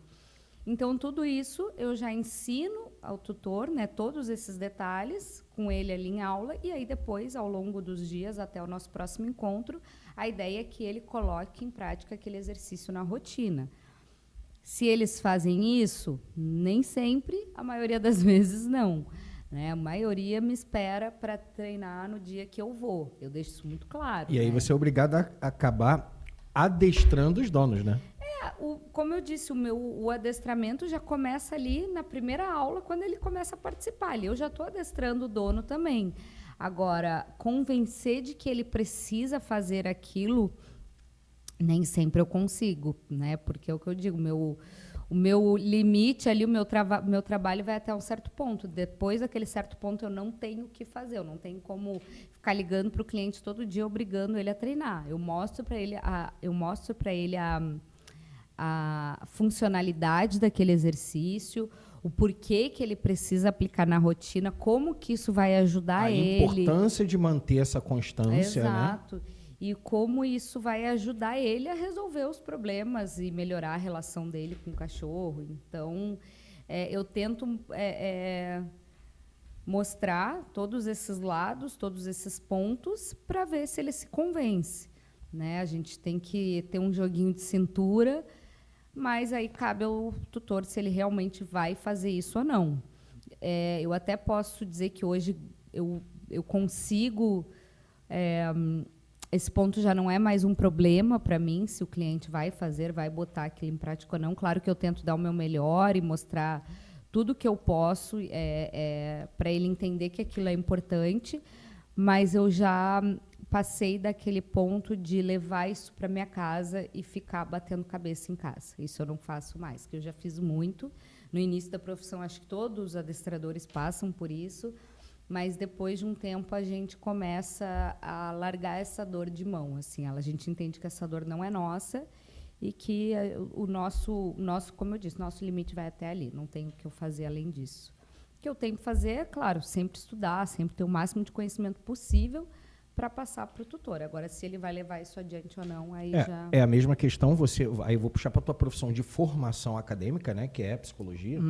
Então, tudo isso eu já ensino ao tutor, né, todos esses detalhes com ele ali em aula, e aí depois, ao longo dos dias, até o nosso próximo encontro, a ideia é que ele coloque em prática aquele exercício na rotina. Se eles fazem isso, nem sempre, a maioria das vezes não. Né? A maioria me espera para treinar no dia que eu vou. Eu deixo isso muito claro. E aí né? você é obrigado a acabar adestrando os donos, né? Como eu disse, o adestramento já começa ali na primeira aula, quando ele começa a participar. Ali eu já estou adestrando o dono também. Agora, convencer de que ele precisa fazer aquilo, nem sempre eu consigo, né? Porque é o que eu digo, o meu limite ali, o meu trabalho vai até um certo ponto. Depois daquele certo ponto, eu não tenho o que fazer. Eu não tenho como ficar ligando para o cliente todo dia, obrigando ele a treinar. Eu mostro para ele a funcionalidade daquele exercício, o porquê que ele precisa aplicar na rotina, como que isso vai ajudar ele. A importância de manter essa constância, Exato. Né? E como isso vai ajudar ele a resolver os problemas e melhorar a relação dele com o cachorro. Então, eu tento mostrar todos esses lados, todos esses pontos, para ver se ele se convence. Né? A gente tem que ter um joguinho de cintura, mas aí cabe ao tutor se ele realmente vai fazer isso ou não. Eu até posso dizer que hoje eu consigo... esse ponto já não é mais um problema para mim, se o cliente vai botar aquilo em prática ou não. Claro que eu tento dar o meu melhor e mostrar tudo que eu posso para ele entender que aquilo é importante, mas eu já passei daquele ponto de levar isso para minha casa e ficar batendo cabeça em casa. Isso eu não faço mais, que eu já fiz muito. No início da profissão, acho que todos os adestradores passam por isso, mas depois de um tempo a gente começa a largar essa dor de mão. Assim, a gente entende que essa dor não é nossa e que o nosso, como eu disse, nosso limite vai até ali. Não tem o que eu fazer além disso. O que eu tenho que fazer é, claro, sempre estudar, sempre ter o máximo de conhecimento possível para passar para o tutor. Agora, se ele vai levar isso adiante ou não, aí já... É a mesma questão, aí eu vou puxar para a tua profissão de formação acadêmica, né, que é a psicologia.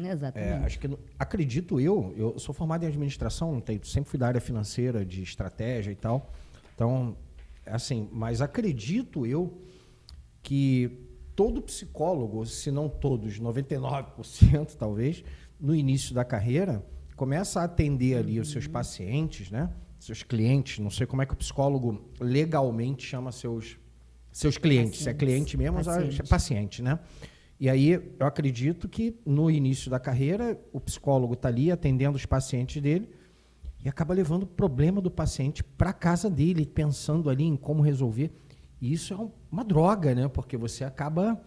Exatamente. Acho que, acredito eu sou formado em administração, sempre fui da área financeira, de estratégia e tal. Então, assim, mas acredito eu que todo psicólogo, se não todos, 99% talvez, no início da carreira, começa a atender ali os seus pacientes, né? Seus clientes, não sei como é que o psicólogo legalmente chama seus clientes. Se é cliente mesmo, é paciente, né? E aí, eu acredito que no início da carreira, o psicólogo está ali atendendo os pacientes dele e acaba levando o problema do paciente para a casa dele, pensando ali em como resolver. E isso é uma droga, né? Porque você acaba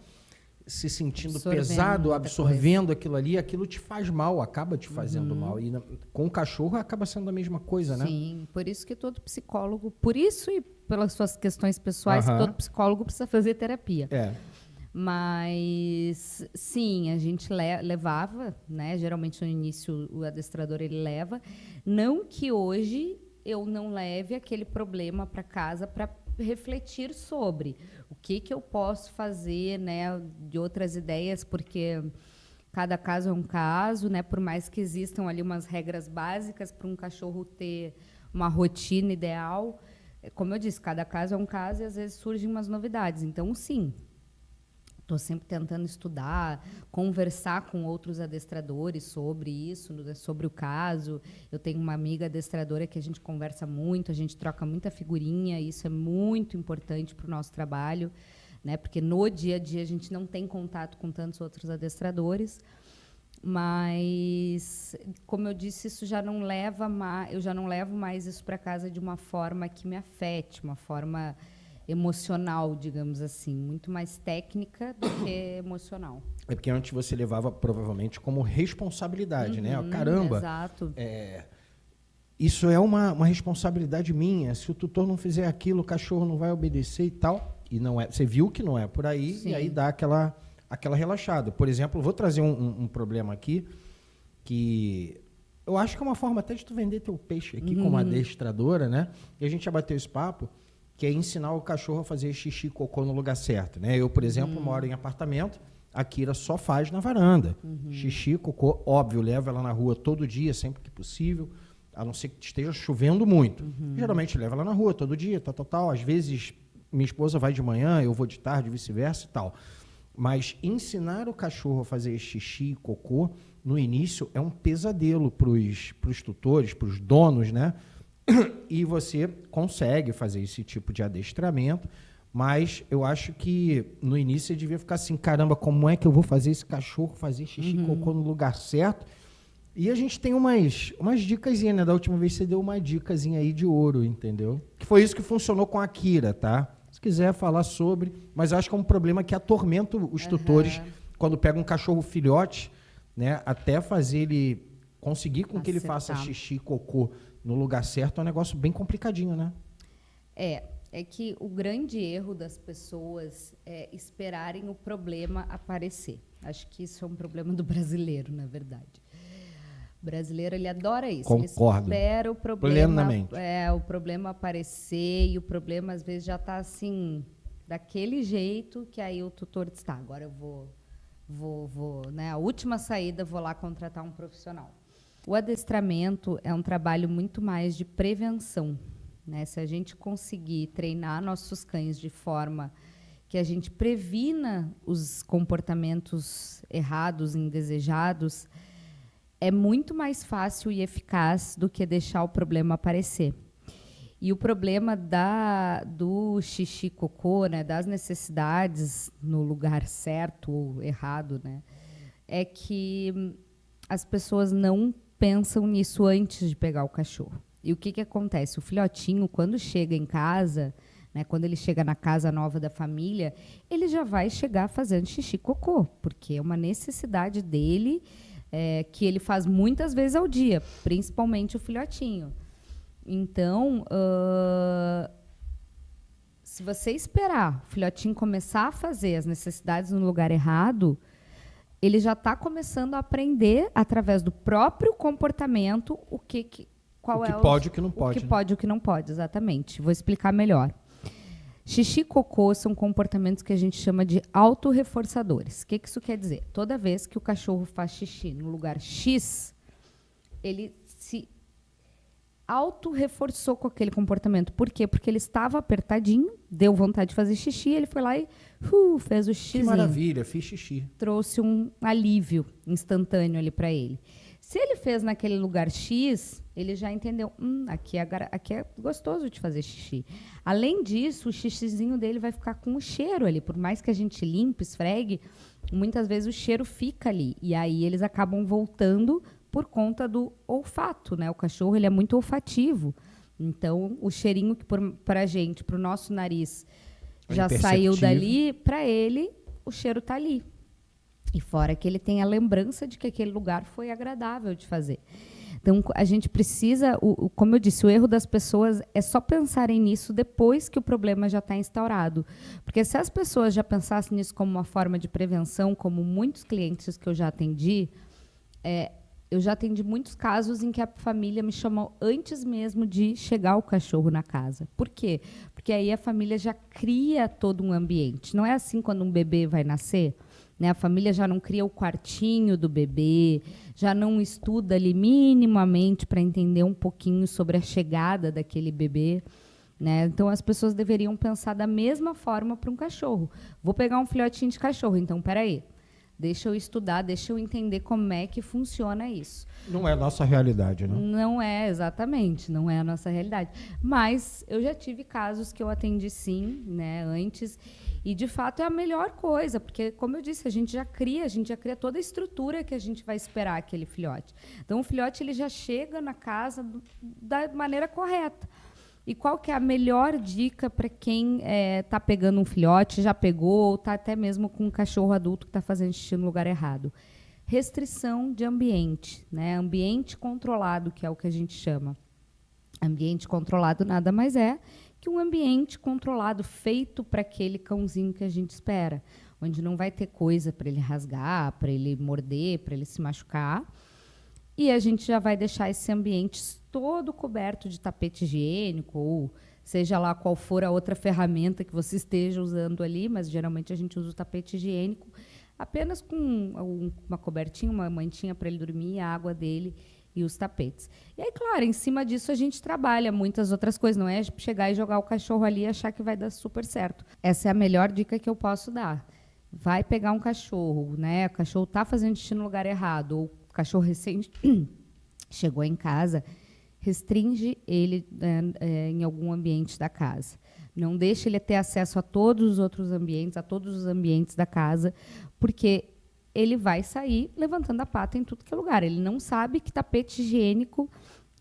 se sentindo pesado, absorvendo aquilo ali, aquilo te faz mal, acaba te fazendo mal. E com o cachorro acaba sendo a mesma coisa, né? Sim, por isso que todo psicólogo, por isso e pelas suas questões pessoais, todo psicólogo precisa fazer terapia. Mas, sim, a gente levava, né? Geralmente no início o adestrador ele leva. Não que hoje eu não leve aquele problema para casa para refletir sobre o que eu posso fazer, né, de outras ideias, porque cada caso é um caso, né, por mais que existam ali umas regras básicas para um cachorro ter uma rotina ideal, como eu disse, cada caso é um caso e às vezes surgem umas novidades. Então, sim, estou sempre tentando estudar, conversar com outros adestradores sobre isso, sobre o caso. Eu tenho uma amiga adestradora que a gente conversa muito, a gente troca muita figurinha, e isso é muito importante para o nosso trabalho, né? Porque no dia a dia a gente não tem contato com tantos outros adestradores. Mas, como eu disse, isso já não leva eu já não levo mais isso para casa de uma forma que me afete, uma forma emocional, digamos assim, muito mais técnica do que emocional. É porque antes você levava provavelmente como responsabilidade, né? Caramba, exato. Isso é uma responsabilidade minha. Se o tutor não fizer aquilo, o cachorro não vai obedecer e tal. E não é. Você viu que não é por aí. Sim. E aí dá aquela relaxada. Por exemplo, vou trazer um problema aqui que eu acho que é uma forma até de tu vender teu peixe aqui como adestradora, né? E a gente já bateu esse papo, que é ensinar o cachorro a fazer xixi e cocô no lugar certo, né? Eu, por exemplo, moro em apartamento, a Kira só faz na varanda. Xixi, cocô, óbvio, leva ela na rua todo dia, sempre que possível, a não ser que esteja chovendo muito. Geralmente leva ela na rua todo dia, tal. Às vezes minha esposa vai de manhã, eu vou de tarde, vice-versa e tal. Mas ensinar o cachorro a fazer xixi e cocô, no início, é um pesadelo para os tutores, para os donos, né? E você consegue fazer esse tipo de adestramento, mas eu acho que no início você devia ficar assim, caramba, como é que eu vou fazer esse cachorro fazer xixi e cocô no lugar certo? E a gente tem umas dicasinhas, né? Da última vez você deu uma dicasinha aí de ouro, entendeu? Que foi isso que funcionou com a Kira, tá? Se quiser falar sobre, mas eu acho que é um problema que atormenta os tutores quando pega um cachorro filhote, né? Até fazer ele conseguir com que ele faça xixi e cocô no lugar certo é um negócio bem complicadinho, né? É que o grande erro das pessoas é esperarem o problema aparecer. Acho que isso é um problema do brasileiro, na verdade. O brasileiro, ele adora isso. Concordo. Ele espera o problema aparecer e o problema, às vezes, já está assim, daquele jeito que aí o tutor diz, tá, agora eu vou, né, a última saída, vou lá contratar um profissional. O adestramento é um trabalho muito mais de prevenção, né? Se a gente conseguir treinar nossos cães de forma que a gente previna os comportamentos errados, indesejados, é muito mais fácil e eficaz do que deixar o problema aparecer. E o problema do xixi cocô, né, das necessidades no lugar certo ou errado, né, é que as pessoas não pensam nisso antes de pegar o cachorro. E o que acontece? O filhotinho, quando chega em casa, né, quando ele chega na casa nova da família, ele já vai chegar fazendo xixi cocô, porque é uma necessidade dele, que ele faz muitas vezes ao dia, principalmente o filhotinho. Então, se você esperar o filhotinho começar a fazer as necessidades no lugar errado, ele já está começando a aprender, através do próprio comportamento, o que pode e o que não pode. O que pode e o que não pode, exatamente. Vou explicar melhor. Xixi e cocô são comportamentos que a gente chama de autorreforçadores. O que isso quer dizer? Toda vez que o cachorro faz xixi no lugar X, ele se autorreforçou com aquele comportamento. Por quê? Porque ele estava apertadinho, deu vontade de fazer xixi, ele foi lá e fez o xixizinho. Que maravilha, fiz xixi. Trouxe um alívio instantâneo ali para ele. Se ele fez naquele lugar X, ele já entendeu, aqui é gostoso de fazer xixi. Além disso, o xixizinho dele vai ficar com o cheiro ali. Por mais que a gente limpe, esfregue, muitas vezes o cheiro fica ali. E aí eles acabam voltando por conta do olfato, né? O cachorro, ele é muito olfativo. Então, o cheirinho que para a gente, para o nosso nariz, já saiu dali, para ele, o cheiro está ali. E fora que ele tem a lembrança de que aquele lugar foi agradável de fazer. Então, a gente precisa, como eu disse, o erro das pessoas é só pensarem nisso depois que o problema já está instaurado. Porque se as pessoas já pensassem nisso como uma forma de prevenção, como muitos clientes que eu já atendi, eu já atendi muitos casos em que a família me chamou antes mesmo de chegar o cachorro na casa. Por quê? Porque aí a família já cria todo um ambiente. Não é assim quando um bebê vai nascer? Né? A família já não cria o quartinho do bebê, já não estuda ali minimamente para entender um pouquinho sobre a chegada daquele bebê. Né? Então, as pessoas deveriam pensar da mesma forma para um cachorro. Vou pegar um filhotinho de cachorro, então, peraí. Deixa eu estudar, deixa eu entender como é que funciona isso. Não é a nossa realidade, né? Não é, exatamente, não é a nossa realidade. Mas eu já tive casos que eu atendi, sim, né, antes, e, de fato, é a melhor coisa, porque, como eu disse, a gente já cria toda a estrutura que a gente vai esperar aquele filhote. Então, o filhote ele já chega na casa da maneira correta. E qual que é a melhor dica para quem está pegando um filhote, já pegou, ou está até mesmo com um cachorro adulto que está fazendo xixi no lugar errado? Restrição de ambiente, né? Ambiente controlado, que é o que a gente chama. Ambiente controlado nada mais é que um ambiente controlado feito para aquele cãozinho que a gente espera, onde não vai ter coisa para ele rasgar, para ele morder, para ele se machucar. E a gente já vai deixar esse ambiente todo coberto de tapete higiênico, ou seja lá qual for a outra ferramenta que você esteja usando ali, mas geralmente a gente usa o tapete higiênico. apenas com uma cobertinha, uma mantinha para ele dormir, a água dele e os tapetes. E aí, claro, em cima disso a gente trabalha muitas outras coisas, não é chegar e jogar o cachorro ali e achar que vai dar super certo. Essa é a melhor dica que eu posso dar. Vai pegar um cachorro, né? O cachorro está fazendo xixi no lugar errado, ou o cachorro recém chegou em casa, restringe ele em algum ambiente da casa. Não deixe ele ter acesso a todos os outros ambientes, a todos os ambientes da casa, porque ele vai sair levantando a pata em tudo que é lugar. Ele não sabe que tapete higiênico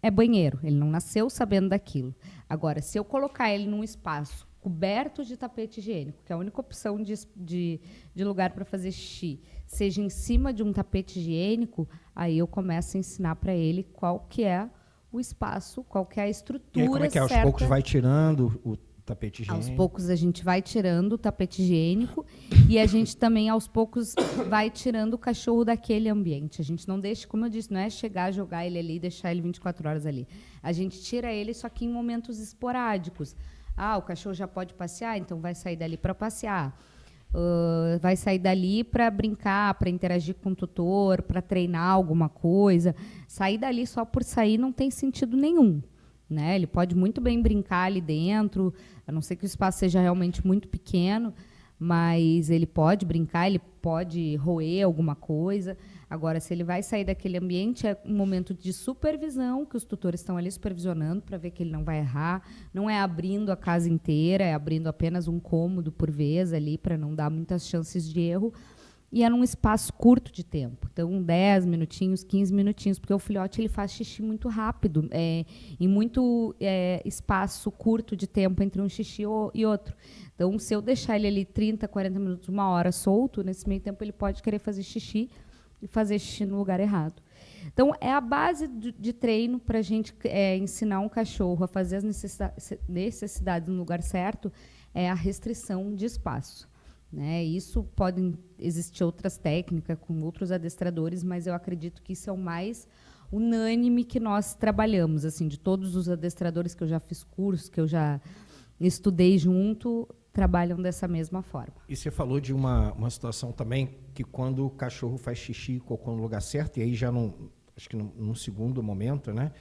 é banheiro. Ele não nasceu sabendo daquilo. Agora, se eu colocar ele num espaço coberto de tapete higiênico, que é a única opção de lugar para fazer xixi, seja em cima de um tapete higiênico, aí eu começo a ensinar para ele qual que é o espaço, qual que é a estrutura certa. E aí, como é que é? Aos poucos vai tirando o tapete higiênico? Aos poucos a gente vai tirando o tapete higiênico e a gente também, aos poucos, vai tirando o cachorro daquele ambiente. A gente não deixa, como eu disse, não é chegar, jogar ele ali e deixar ele 24 horas ali. A gente tira ele, só que em momentos esporádicos. O cachorro já pode passear, então vai sair dali para passear. Vai sair dali para brincar, para interagir com o tutor, para treinar alguma coisa. Sair dali só por sair não tem sentido nenhum. Né? Ele pode muito bem brincar ali dentro, a não ser que o espaço seja realmente muito pequeno, mas ele pode brincar, ele pode roer alguma coisa. Agora, se ele vai sair daquele ambiente, é um momento de supervisão, que os tutores estão ali supervisionando para ver que ele não vai errar. Não é abrindo a casa inteira, é abrindo apenas um cômodo por vez ali, para não dar muitas chances de erro. E é num espaço curto de tempo. Então, 10 minutinhos, 15 minutinhos, porque o filhote ele faz xixi muito rápido, em muito espaço curto de tempo entre um xixi e outro. Então, se eu deixar ele ali 30, 40 minutos, 1 hora solto, nesse meio tempo ele pode querer fazer xixi e fazer xixi no lugar errado. Então, é a base de treino para a gente ensinar um cachorro a fazer as necessidades no lugar certo, é a restrição de espaço. Né? Isso podem existir outras técnicas com outros adestradores, mas eu acredito que isso é o mais unânime que nós trabalhamos, assim, de todos os adestradores que eu já fiz curso, que eu já estudei junto, trabalham dessa mesma forma. E você falou de uma situação também que quando o cachorro faz xixi e cocô no lugar certo, e aí já acho que num segundo momento, né?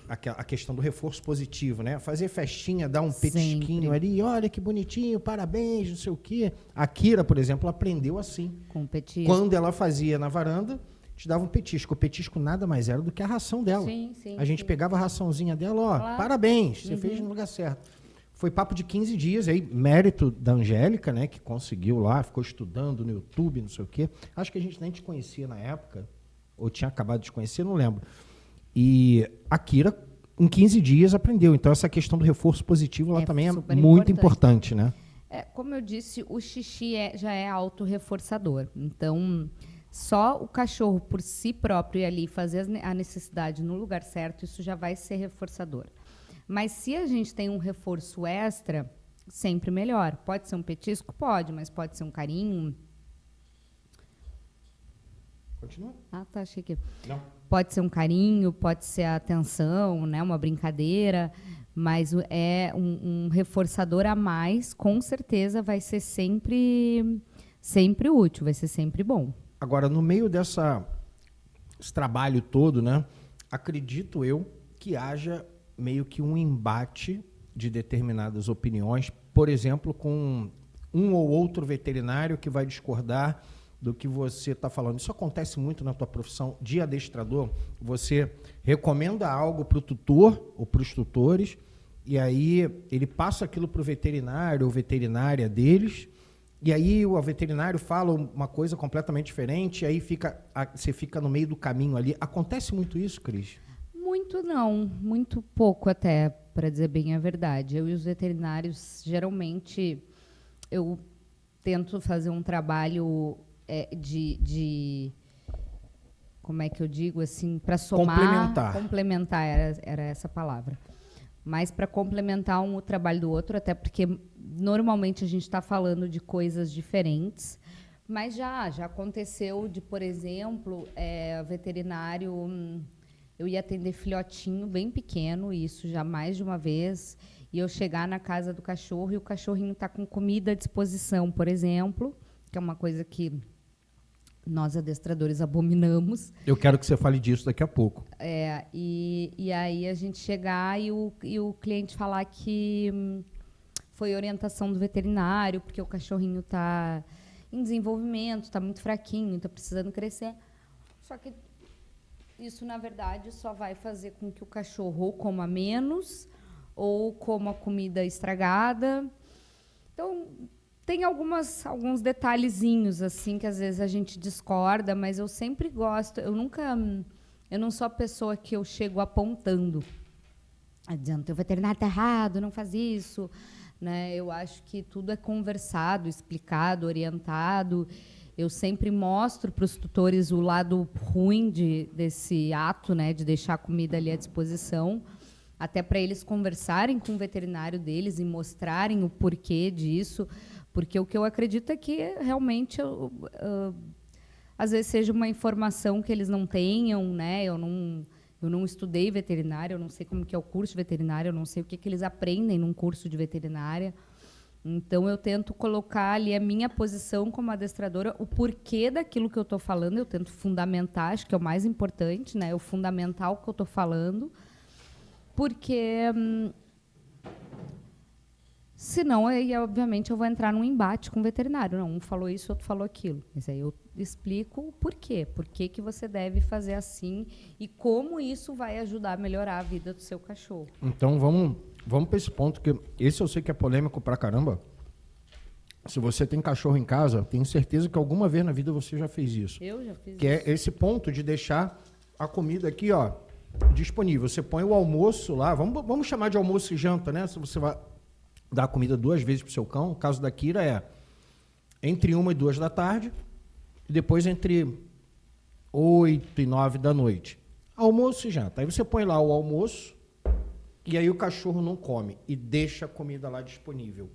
A questão do reforço positivo, né? Fazer festinha, dar um petisquinho ali, olha que bonitinho, parabéns, não sei o quê. A Kira, por exemplo, aprendeu assim. Com petisco. Quando ela fazia na varanda, te dava um petisco. O petisco nada mais era do que a ração dela. Sim. A gente pegava a raçãozinha dela, claro. Parabéns, você fez no lugar certo. Foi papo de 15 dias, aí mérito da Angélica, né, que conseguiu lá, ficou estudando no YouTube, não sei o quê. Acho que a gente nem te conhecia na época, ou tinha acabado de te conhecer, não lembro. E a Kira, em 15 dias, aprendeu. Então, essa questão do reforço positivo lá também é muito importante, né? Como eu disse, o xixi já é autorreforçador. Então, só o cachorro, por si próprio, ir ali fazer a necessidade no lugar certo, isso já vai ser reforçador. Mas se a gente tem um reforço extra, sempre melhor. Pode ser um petisco? Pode, mas pode ser um carinho. Continua. Tá, achei que... Não. Pode ser um carinho, pode ser a atenção, né, uma brincadeira, mas é um reforçador a mais, com certeza vai ser sempre útil, vai ser sempre bom. Agora, no meio esse trabalho todo, né, acredito eu que haja meio que um embate de determinadas opiniões, por exemplo, com um ou outro veterinário que vai discordar do que você está falando. Isso acontece muito na tua profissão de adestrador. Você recomenda algo para o tutor ou para os tutores, e aí ele passa aquilo para o veterinário ou veterinária deles, e aí o veterinário fala uma coisa completamente diferente, e aí você fica no meio do caminho ali. Acontece muito isso, Cris? Muito não, muito pouco até, para dizer bem a verdade. Eu e os veterinários, geralmente, eu tento fazer um trabalho como é que eu digo assim, para somar, complementar era essa palavra, mas para complementar o trabalho do outro, até porque normalmente a gente está falando de coisas diferentes, mas já aconteceu de, por exemplo, veterinário, eu ia atender filhotinho bem pequeno, isso já mais de uma vez, e eu chegar na casa do cachorro e o cachorrinho está com comida à disposição, por exemplo, que é uma coisa que Nós, adestradores, abominamos. Eu quero que você fale disso daqui a pouco. E aí a gente chegar e o cliente falar que foi orientação do veterinário, porque o cachorrinho está em desenvolvimento, está muito fraquinho, está precisando crescer. Só que isso, na verdade, só vai fazer com que o cachorro ou coma menos ou coma comida estragada. Então, tem alguns detalhezinhos assim que às vezes a gente discorda, mas eu sempre gosto. Eu não sou a pessoa que eu chego apontando, dizendo: o veterinário está errado, não faz isso, né? Eu acho que tudo é conversado, explicado, orientado. Eu sempre mostro para os tutores o lado ruim desse ato, né, de deixar a comida ali à disposição, até para eles conversarem com o veterinário deles e mostrarem o porquê disso. Porque o que eu acredito é que realmente às vezes seja uma informação que eles não tenham, né? Eu não estudei veterinária, eu não sei como que é o curso de veterinária, eu não sei o que eles aprendem num curso de veterinária. Então eu tento colocar ali a minha posição como adestradora, o porquê daquilo que eu estou falando, eu tento fundamentar, acho que é o mais importante, né? Eu fundamentar o que eu estou falando, porque senão, aí, obviamente, eu vou entrar num embate com o veterinário. Não, um falou isso, outro falou aquilo. Mas aí eu explico o porquê. Por que você deve fazer assim e como isso vai ajudar a melhorar a vida do seu cachorro. Então, vamos para esse ponto, que esse eu sei que é polêmico pra caramba. Se você tem cachorro em casa, tenho certeza que alguma vez na vida você já fez isso. Eu já fiz que isso. É esse ponto de deixar a comida aqui, ó, disponível. Você põe o almoço lá, vamos chamar de almoço e janta, né? Se você vai dar comida 2 vezes para o seu cão, o caso da Kira é entre 1 e 2 da tarde, e depois entre 8 e 9 da noite. Almoço e janta. Aí você põe lá o almoço, e aí o cachorro não come, e deixa a comida lá disponível.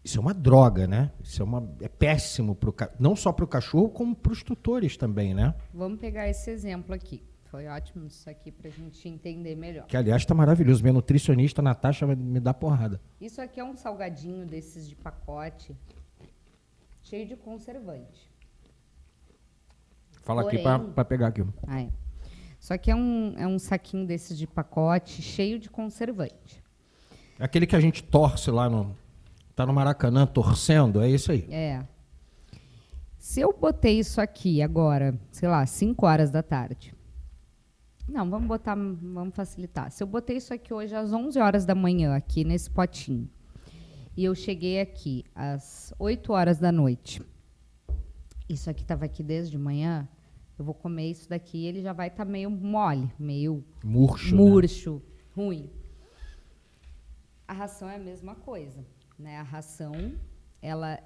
Isso é uma droga, né? Isso é péssimo, não só para o cachorro, como para os tutores também, né? Vamos pegar esse exemplo aqui. Foi ótimo isso aqui para a gente entender melhor. Que, aliás, está maravilhoso. Minha nutricionista, Natasha, me dá porrada. Isso aqui é um salgadinho desses de pacote, cheio de conservante. Fala Porém, aqui para pegar aqui. Isso aqui é um saquinho desses de pacote, cheio de conservante. Aquele que a gente torce lá tá no Maracanã torcendo, é isso aí. Se eu botei isso aqui agora, sei lá, 5 horas da tarde. Não, vamos facilitar. Se eu botei isso aqui hoje às 11 horas da manhã, aqui nesse potinho, e eu cheguei aqui às 8 horas da noite, isso aqui estava aqui desde manhã, eu vou comer isso daqui e ele já vai estar meio mole, meio murcho, né? Ruim. A ração é a mesma coisa, né? A ração, ela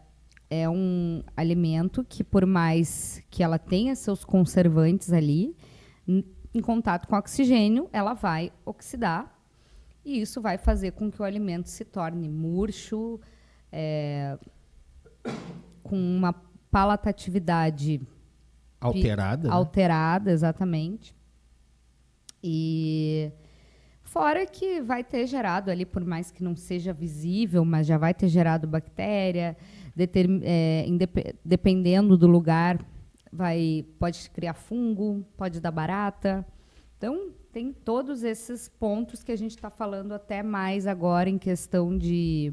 é um alimento que, por mais que ela tenha seus conservantes ali, em contato com oxigênio, ela vai oxidar e isso vai fazer com que o alimento se torne murcho, com uma palatatividade alterada. Alterada, exatamente. E fora que vai ter gerado ali, por mais que não seja visível, mas já vai ter gerado bactéria, dependendo do lugar, pode criar fungo, pode dar barata. Então, tem todos esses pontos que a gente está falando até mais agora em questão de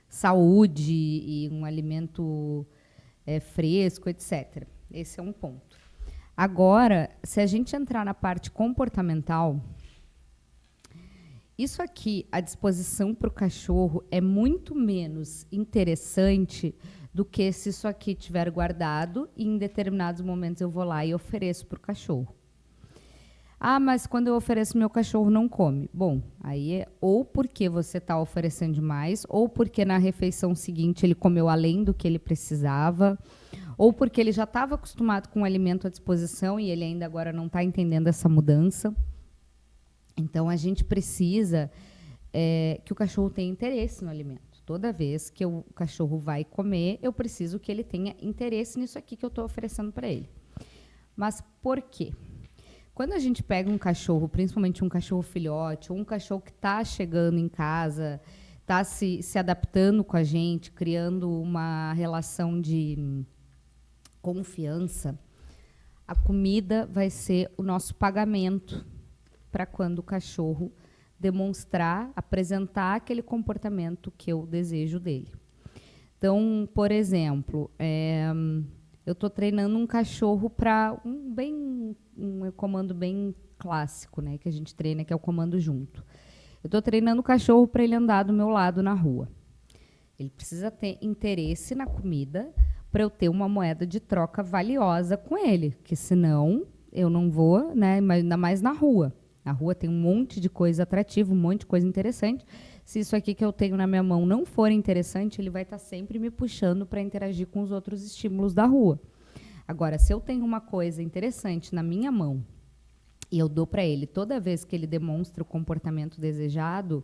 saúde e um alimento fresco, etc. Esse é um ponto. Agora, se a gente entrar na parte comportamental, isso aqui, a disposição para o cachorro é muito menos interessante do que se isso aqui estiver guardado e em determinados momentos eu vou lá e ofereço para o cachorro. Mas quando eu ofereço, meu cachorro não come. Bom, aí é ou porque você está oferecendo demais, ou porque na refeição seguinte ele comeu além do que ele precisava, ou porque ele já estava acostumado com o alimento à disposição e ele ainda agora não está entendendo essa mudança. Então, a gente precisa que o cachorro tenha interesse no alimento. Toda vez que o cachorro vai comer, eu preciso que ele tenha interesse nisso aqui que eu estou oferecendo para ele. Mas por quê? Quando a gente pega um cachorro, principalmente um cachorro filhote, ou um cachorro que está chegando em casa, está se adaptando com a gente, criando uma relação de confiança, A comida vai ser o nosso pagamento para quando o cachorro demonstrar, apresentar aquele comportamento que eu desejo dele. Então, por exemplo, eu estou treinando um cachorro para um comando bem clássico, né, que a gente treina, que é o comando junto. Eu estou treinando o cachorro para ele andar do meu lado na rua. Ele precisa ter interesse na comida para eu ter uma moeda de troca valiosa com ele, porque senão eu não vou, né, ainda mais na rua. Na rua tem um monte de coisa atrativa, um monte de coisa interessante. Se isso aqui que eu tenho na minha mão não for interessante, ele vai estar sempre me puxando para interagir com os outros estímulos da rua. Agora, se eu tenho uma coisa interessante na minha mão e eu dou para ele toda vez que ele demonstra o comportamento desejado,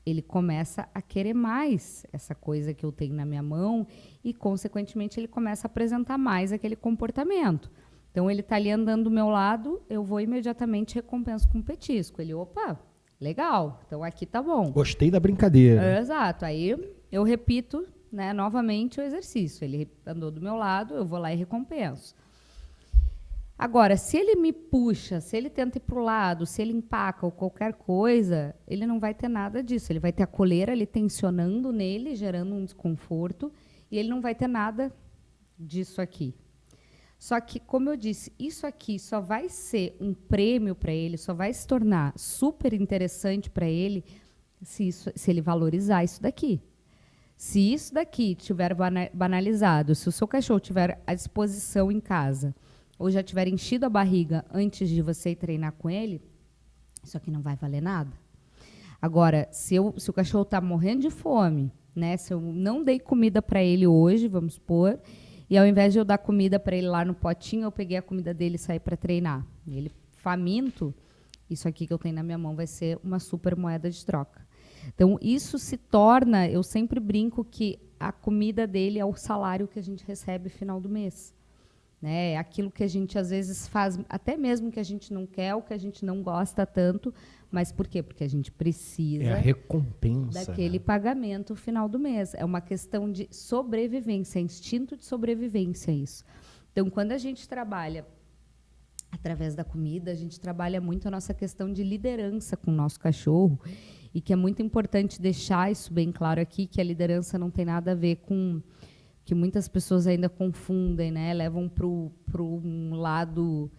ele começa a querer mais essa coisa que eu tenho na minha mão e, consequentemente, ele começa a apresentar mais aquele comportamento. Então, ele está ali andando do meu lado, eu vou imediatamente recompenso com um petisco. Ele, opa, legal, então aqui tá bom. Gostei da brincadeira. Exato, aí eu repito, né, novamente o exercício. Ele andou do meu lado, eu vou lá e recompenso. Agora, se ele me puxa, se ele tenta ir para o lado, se ele empaca ou qualquer coisa, ele não vai ter nada disso. Ele vai ter a coleira ali tensionando nele, gerando um desconforto, e ele não vai ter nada disso aqui. Só que, como eu disse, isso aqui só vai ser um prêmio para ele, só vai se tornar super interessante para ele se ele valorizar isso daqui. Se isso daqui estiver banalizado, se o seu cachorro tiver à disposição em casa, ou já tiver enchido a barriga antes de você ir treinar com ele, isso aqui não vai valer nada. Agora, se o cachorro está morrendo de fome, né, se eu não dei comida para ele hoje, vamos supor, e ao invés de eu dar comida para ele lá no potinho, eu peguei a comida dele e saí para treinar. E ele faminto, isso aqui que eu tenho na minha mão vai ser uma super moeda de troca. Então, isso se torna, eu sempre brinco que a comida dele é o salário que a gente recebe no final do mês. Né? É aquilo que a gente, às vezes, faz, até mesmo que a gente não quer, ou que a gente não gosta tanto, mas por quê? Porque a gente precisa a recompensa, daquele pagamento no final do mês. É uma questão de sobrevivência, é instinto de sobrevivência isso. Então, quando a gente trabalha através da comida, a gente trabalha muito a nossa questão de liderança com o nosso cachorro, e que é muito importante deixar isso bem claro aqui, que a liderança não tem nada a ver com que muitas pessoas ainda confundem, né? Levam para um lado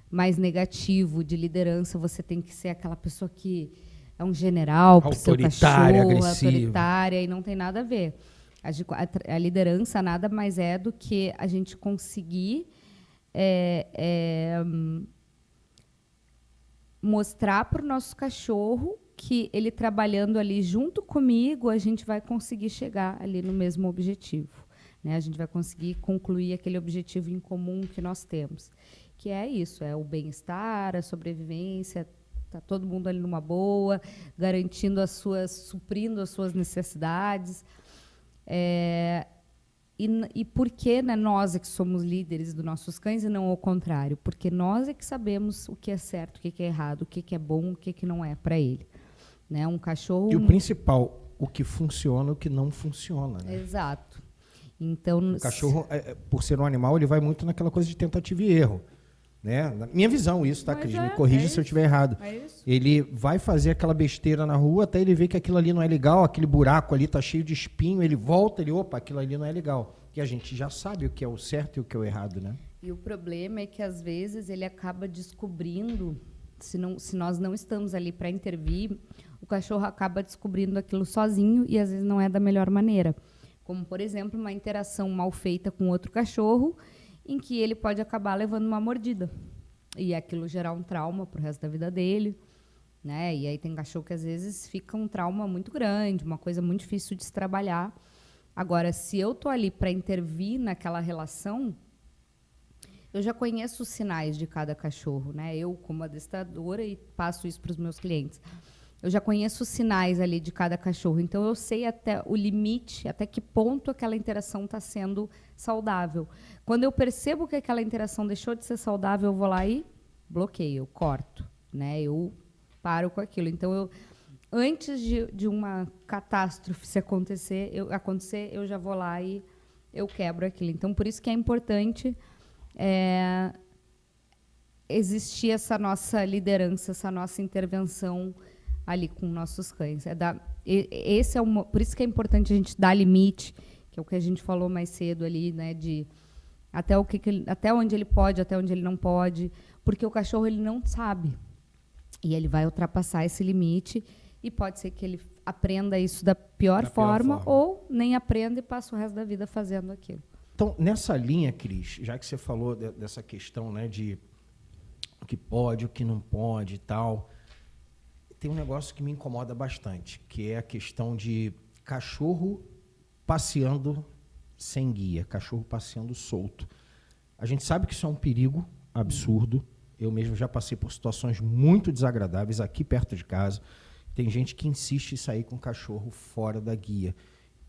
mais negativo de liderança. Você tem que ser aquela pessoa que é um general para o seu cachorro, autoritária, e não tem nada a ver. A liderança nada mais é do que a gente conseguir mostrar para o nosso cachorro que ele trabalhando ali junto comigo, a gente vai conseguir chegar ali no mesmo objetivo. Né? A gente vai conseguir concluir aquele objetivo em comum que nós temos, que é isso, é o bem-estar, a sobrevivência, tá todo mundo ali numa boa, garantindo suprindo as suas necessidades. E por que, né, nós é que somos líderes dos nossos cães e não ao contrário? Porque nós é que sabemos o que é certo, o que é errado, o que é bom, o que não é para ele. Né? Um cachorro... E o principal, o que funciona e o que não funciona. Né? Exato. Então, o cachorro, por ser um animal, ele vai muito naquela coisa de tentativa e erro. Né? Na minha visão, isso, tá, Cris? Me corrija se eu estiver errado. Ele vai fazer aquela besteira na rua até ele ver que aquilo ali não é legal, aquele buraco ali está cheio de espinho, ele volta, opa, aquilo ali não é legal. E a gente já sabe o que é o certo e o que é o errado, né? E o problema é que, às vezes, ele acaba descobrindo, se nós não estamos ali para intervir, o cachorro acaba descobrindo aquilo sozinho e, às vezes, não é da melhor maneira. Como, por exemplo, uma interação mal feita com outro cachorro, em que ele pode acabar levando uma mordida. E aquilo gerar um trauma para o resto da vida dele. Né? E aí tem cachorro que, às vezes, fica um trauma muito grande, uma coisa muito difícil de se trabalhar. Agora, se eu estou ali para intervir naquela relação, eu já conheço os sinais de cada cachorro. Né? Eu, como adestradora, e passo isso para os meus clientes. Eu já conheço os sinais ali de cada cachorro, então eu sei até o limite, até que ponto aquela interação está sendo saudável. Quando eu percebo que aquela interação deixou de ser saudável, eu vou lá e bloqueio, eu corto, né? Eu paro com aquilo. Então, antes de uma catástrofe acontecer, eu já vou lá e eu quebro aquilo. Então, por isso que é importante existir essa nossa liderança, essa nossa intervenção ali com nossos cães. Por isso que é importante a gente dar limite, que é o que a gente falou mais cedo ali, né, de até onde ele pode, até onde ele não pode, porque o cachorro ele não sabe. E ele vai ultrapassar esse limite e pode ser que ele aprenda isso da pior forma ou nem aprenda e passa o resto da vida fazendo aquilo. Então, nessa linha, Cris, já que você falou dessa questão, né, de o que pode, o que não pode e tal, tem um negócio que me incomoda bastante, que é a questão de cachorro passeando sem guia, cachorro passeando solto. A gente sabe que isso é um perigo absurdo. Eu mesmo já passei por situações muito desagradáveis aqui perto de casa. Tem gente que insiste em sair com o cachorro fora da guia.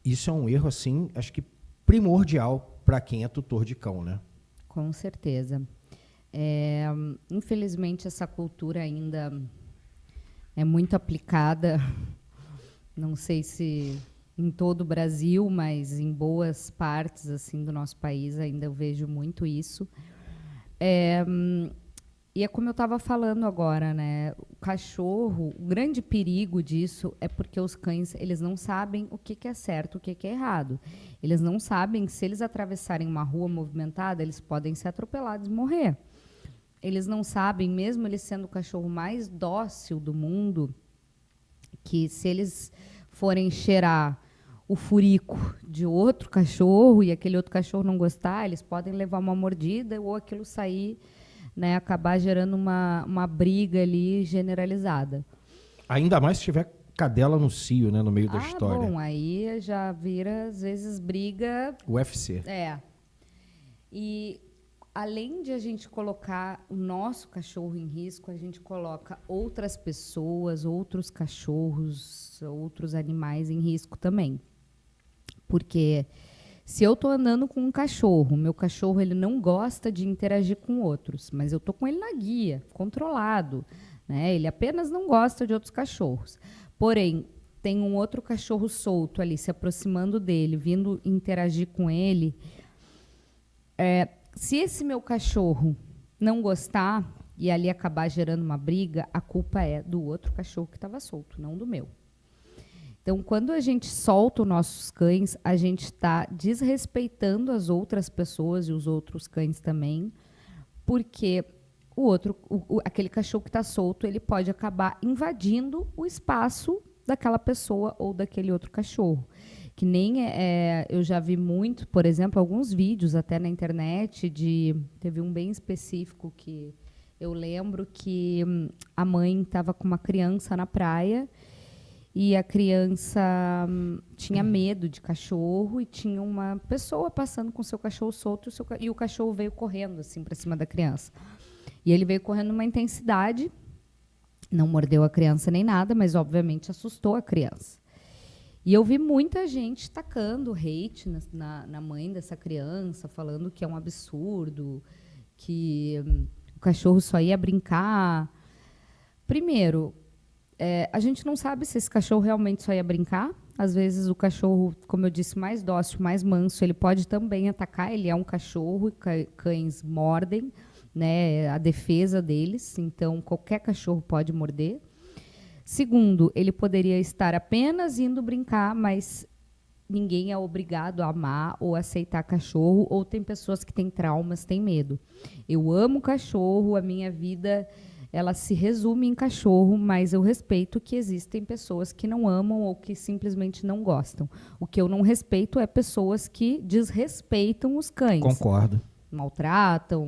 Isso é um erro, assim, acho que primordial para quem é tutor de cão, né? Com certeza. Infelizmente, essa cultura ainda é muito aplicada, não sei se em todo o Brasil, mas em boas partes assim do nosso país ainda eu vejo muito isso. E é como eu estava falando agora, né? O cachorro, o grande perigo disso é porque os cães eles não sabem o que é certo, o que é errado. Eles não sabem se eles atravessarem uma rua movimentada, eles podem ser atropelados e morrer. Eles não sabem, mesmo eles sendo o cachorro mais dócil do mundo, que se eles forem cheirar o furico de outro cachorro e aquele outro cachorro não gostar, eles podem levar uma mordida ou aquilo sair, né, acabar gerando uma briga ali generalizada. Ainda mais se tiver cadela no cio, né, no meio da história. Bom, aí já vira, às vezes, briga... UFC. E além de a gente colocar o nosso cachorro em risco, a gente coloca outras pessoas, outros cachorros, outros animais em risco também. Porque se eu estou andando com um cachorro, meu cachorro ele não gosta de interagir com outros, mas eu estou com ele na guia, controlado, né? Ele apenas não gosta de outros cachorros. Porém, tem um outro cachorro solto ali, se aproximando dele, vindo interagir com ele. Se esse meu cachorro não gostar e ali acabar gerando uma briga, a culpa é do outro cachorro que estava solto, não do meu. Então, quando a gente solta os nossos cães, a gente está desrespeitando as outras pessoas e os outros cães também, porque aquele cachorro que está solto, ele pode acabar invadindo o espaço daquela pessoa ou daquele outro cachorro. Que nem eu já vi muito, por exemplo, alguns vídeos até na internet, teve um bem específico que eu lembro que a mãe estava com uma criança na praia e a criança tinha medo de cachorro e tinha uma pessoa passando com o seu cachorro solto e o cachorro veio correndo assim para cima da criança. E ele veio correndo numa intensidade, não mordeu a criança nem nada, mas obviamente assustou a criança. E eu vi muita gente tacando hate na mãe dessa criança, falando que é um absurdo, que o cachorro só ia brincar. Primeiro, a gente não sabe se esse cachorro realmente só ia brincar. Às vezes o cachorro, como eu disse, mais dócil, mais manso, ele pode também atacar. Ele é um cachorro e cães mordem, né, a defesa deles. Então, qualquer cachorro pode morder. Segundo, ele poderia estar apenas indo brincar, mas ninguém é obrigado a amar ou aceitar cachorro, ou tem pessoas que têm traumas, têm medo. Eu amo cachorro, a minha vida ela se resume em cachorro, mas eu respeito que existem pessoas que não amam ou que simplesmente não gostam. O que eu não respeito é pessoas que desrespeitam os cães. Concordo. Maltratam,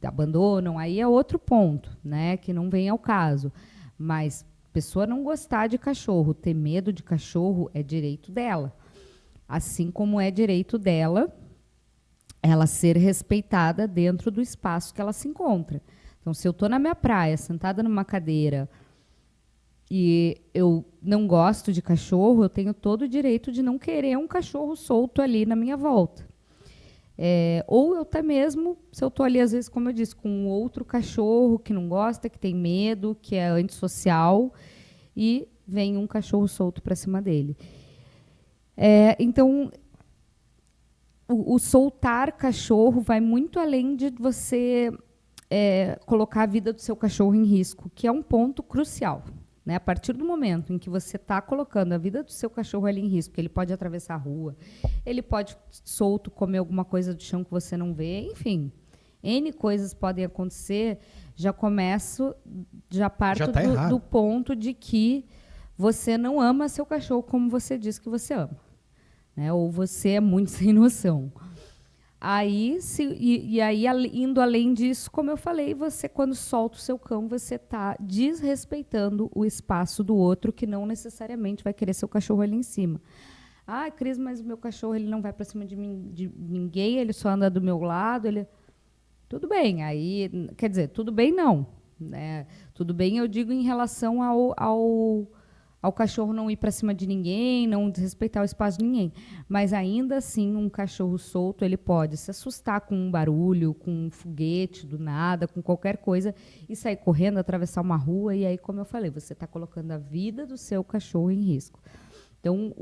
abandonam, aí é outro ponto, né, que não vem ao caso. Mas pessoa não gostar de cachorro, ter medo de cachorro é direito dela. Assim como é direito dela ela ser respeitada dentro do espaço que ela se encontra. Então, se eu estou na minha praia, sentada numa cadeira, e eu não gosto de cachorro, eu tenho todo o direito de não querer um cachorro solto ali na minha volta. Ou eu até mesmo, se eu estou ali, às vezes, como eu disse, com um outro cachorro que não gosta, que tem medo, que é antissocial, e vem um cachorro solto para cima dele. Então, o soltar cachorro vai muito além de você colocar a vida do seu cachorro em risco, que é um ponto crucial. Né? A partir do momento em que você está colocando a vida do seu cachorro ali em risco, ele pode atravessar a rua, ele pode solto comer alguma coisa do chão que você não vê, enfim, N coisas podem acontecer, já parto do ponto de que você não ama seu cachorro como você diz que você ama. Né? Ou você é muito sem noção. Aí, indo além disso, como eu falei, você, quando solta o seu cão, você está desrespeitando o espaço do outro, que não necessariamente vai querer seu cachorro ali em cima. Ah, Cris, mas o meu cachorro ele não vai para cima de ninguém, ele só anda do meu lado. Tudo bem, aí, quer dizer, tudo bem não. Né? Tudo bem, eu digo em relação ao cachorro não ir para cima de ninguém, não desrespeitar o espaço de ninguém. Mas, ainda assim, um cachorro solto ele pode se assustar com um barulho, com um foguete do nada, com qualquer coisa, e sair correndo, atravessar uma rua. E aí, como eu falei, você está colocando a vida do seu cachorro em risco. Então,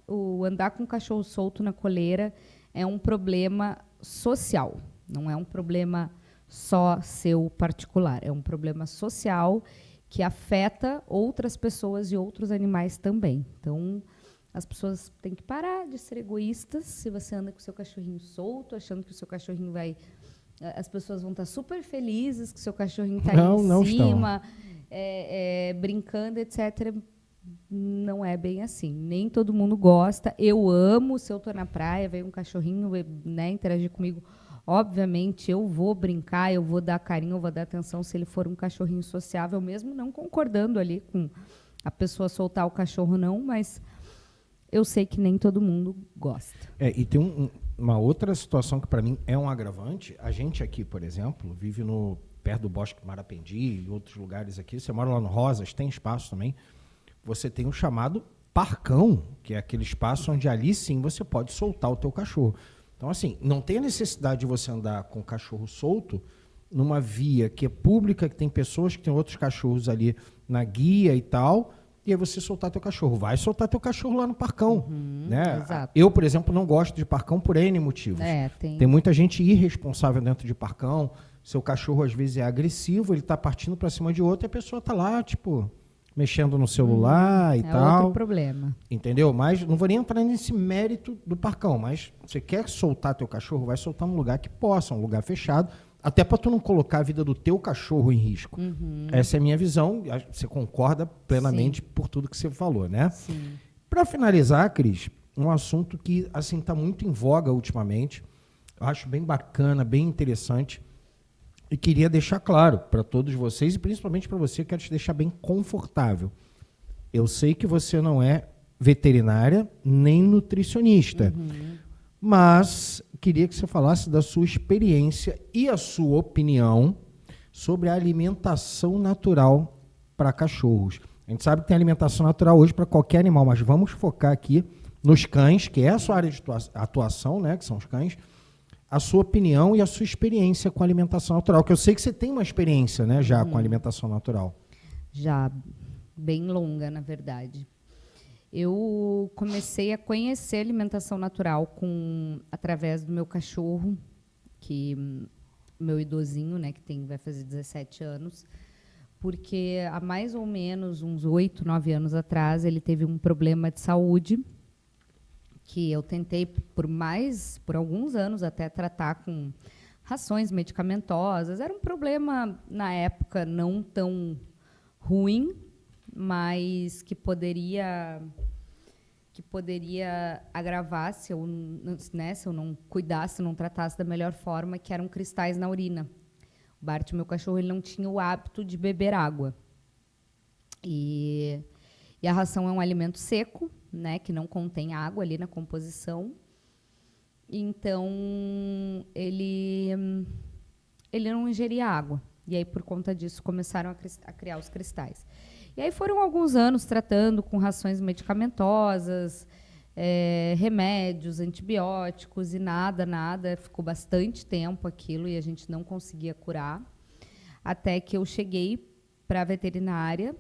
o andar com o cachorro solto na coleira é um problema social. Não é um problema só seu particular. É um problema social que afeta outras pessoas e outros animais também. Então, as pessoas têm que parar de ser egoístas. Se você anda com o seu cachorrinho solto, achando que o seu cachorrinho vai... As pessoas vão estar super felizes que o seu cachorrinho está em cima, brincando, etc. Não é bem assim. Nem todo mundo gosta. Eu amo, se eu estou na praia, vem um cachorrinho, né, interagir comigo. Obviamente, eu vou brincar, eu vou dar carinho, eu vou dar atenção se ele for um cachorrinho sociável, mesmo não concordando ali com a pessoa soltar o cachorro, não, mas eu sei que nem todo mundo gosta. E tem uma outra situação que, para mim, é um agravante. A gente aqui, por exemplo, vive perto do Bosque Marapendi e outros lugares aqui. Você mora lá no Rosas, tem espaço também. Você tem o chamado parcão, que é aquele espaço onde ali sim você pode soltar o teu cachorro. Então, assim, não tem a necessidade de você andar com o cachorro solto numa via que é pública, que tem pessoas que tem outros cachorros ali na guia e tal, e aí você soltar teu cachorro. Vai soltar teu cachorro lá no parcão. Né? Exato. Eu, por exemplo, não gosto de parcão por N motivos. Tem muita gente irresponsável dentro de parcão. Seu cachorro, às vezes, é agressivo, ele está partindo para cima de outro e a pessoa está lá, tipo... mexendo no celular e tal. É outro problema. Entendeu? Mas não vou nem entrar nesse mérito do parcão, mas você quer soltar teu cachorro, vai soltar num lugar que possa, um lugar fechado, até para tu não colocar a vida do teu cachorro em risco. Essa é a minha visão, você concorda plenamente Sim. por tudo que você falou, né? Sim. Para finalizar, Cris, um assunto que assim está muito em voga ultimamente, eu acho bem bacana, bem interessante, e queria deixar claro para todos vocês, e principalmente para você, quero te deixar bem confortável. Eu sei que você não é veterinária nem nutricionista, mas queria que você falasse da sua experiência e a sua opinião sobre a alimentação natural para cachorros. A gente sabe que tem alimentação natural hoje para qualquer animal, mas vamos focar aqui nos cães, que é a sua área de atuação, né, que são os cães, a sua opinião e a sua experiência com a alimentação natural, que eu sei que você tem uma experiência, né, já com a alimentação natural. Já, bem longa, na verdade. Eu comecei a conhecer a alimentação natural através do meu cachorro, meu idosinho, né, que vai fazer 17 anos, porque há mais ou menos uns 8, 9 anos atrás, ele teve um problema de saúde, que eu tentei por alguns anos até tratar com rações medicamentosas. Era um problema, na época, não tão ruim, mas que poderia agravar se eu não cuidasse, não tratasse da melhor forma, que eram cristais na urina. O Bart, meu cachorro, ele não tinha o hábito de beber água. E a ração é um alimento seco, né, que não contém água ali na composição. Então, ele não ingeria água. E aí, por conta disso, começaram a criar os cristais. E aí foram alguns anos tratando com rações medicamentosas, remédios, antibióticos e nada. Ficou bastante tempo aquilo e a gente não conseguia curar. Até que eu cheguei para a veterinária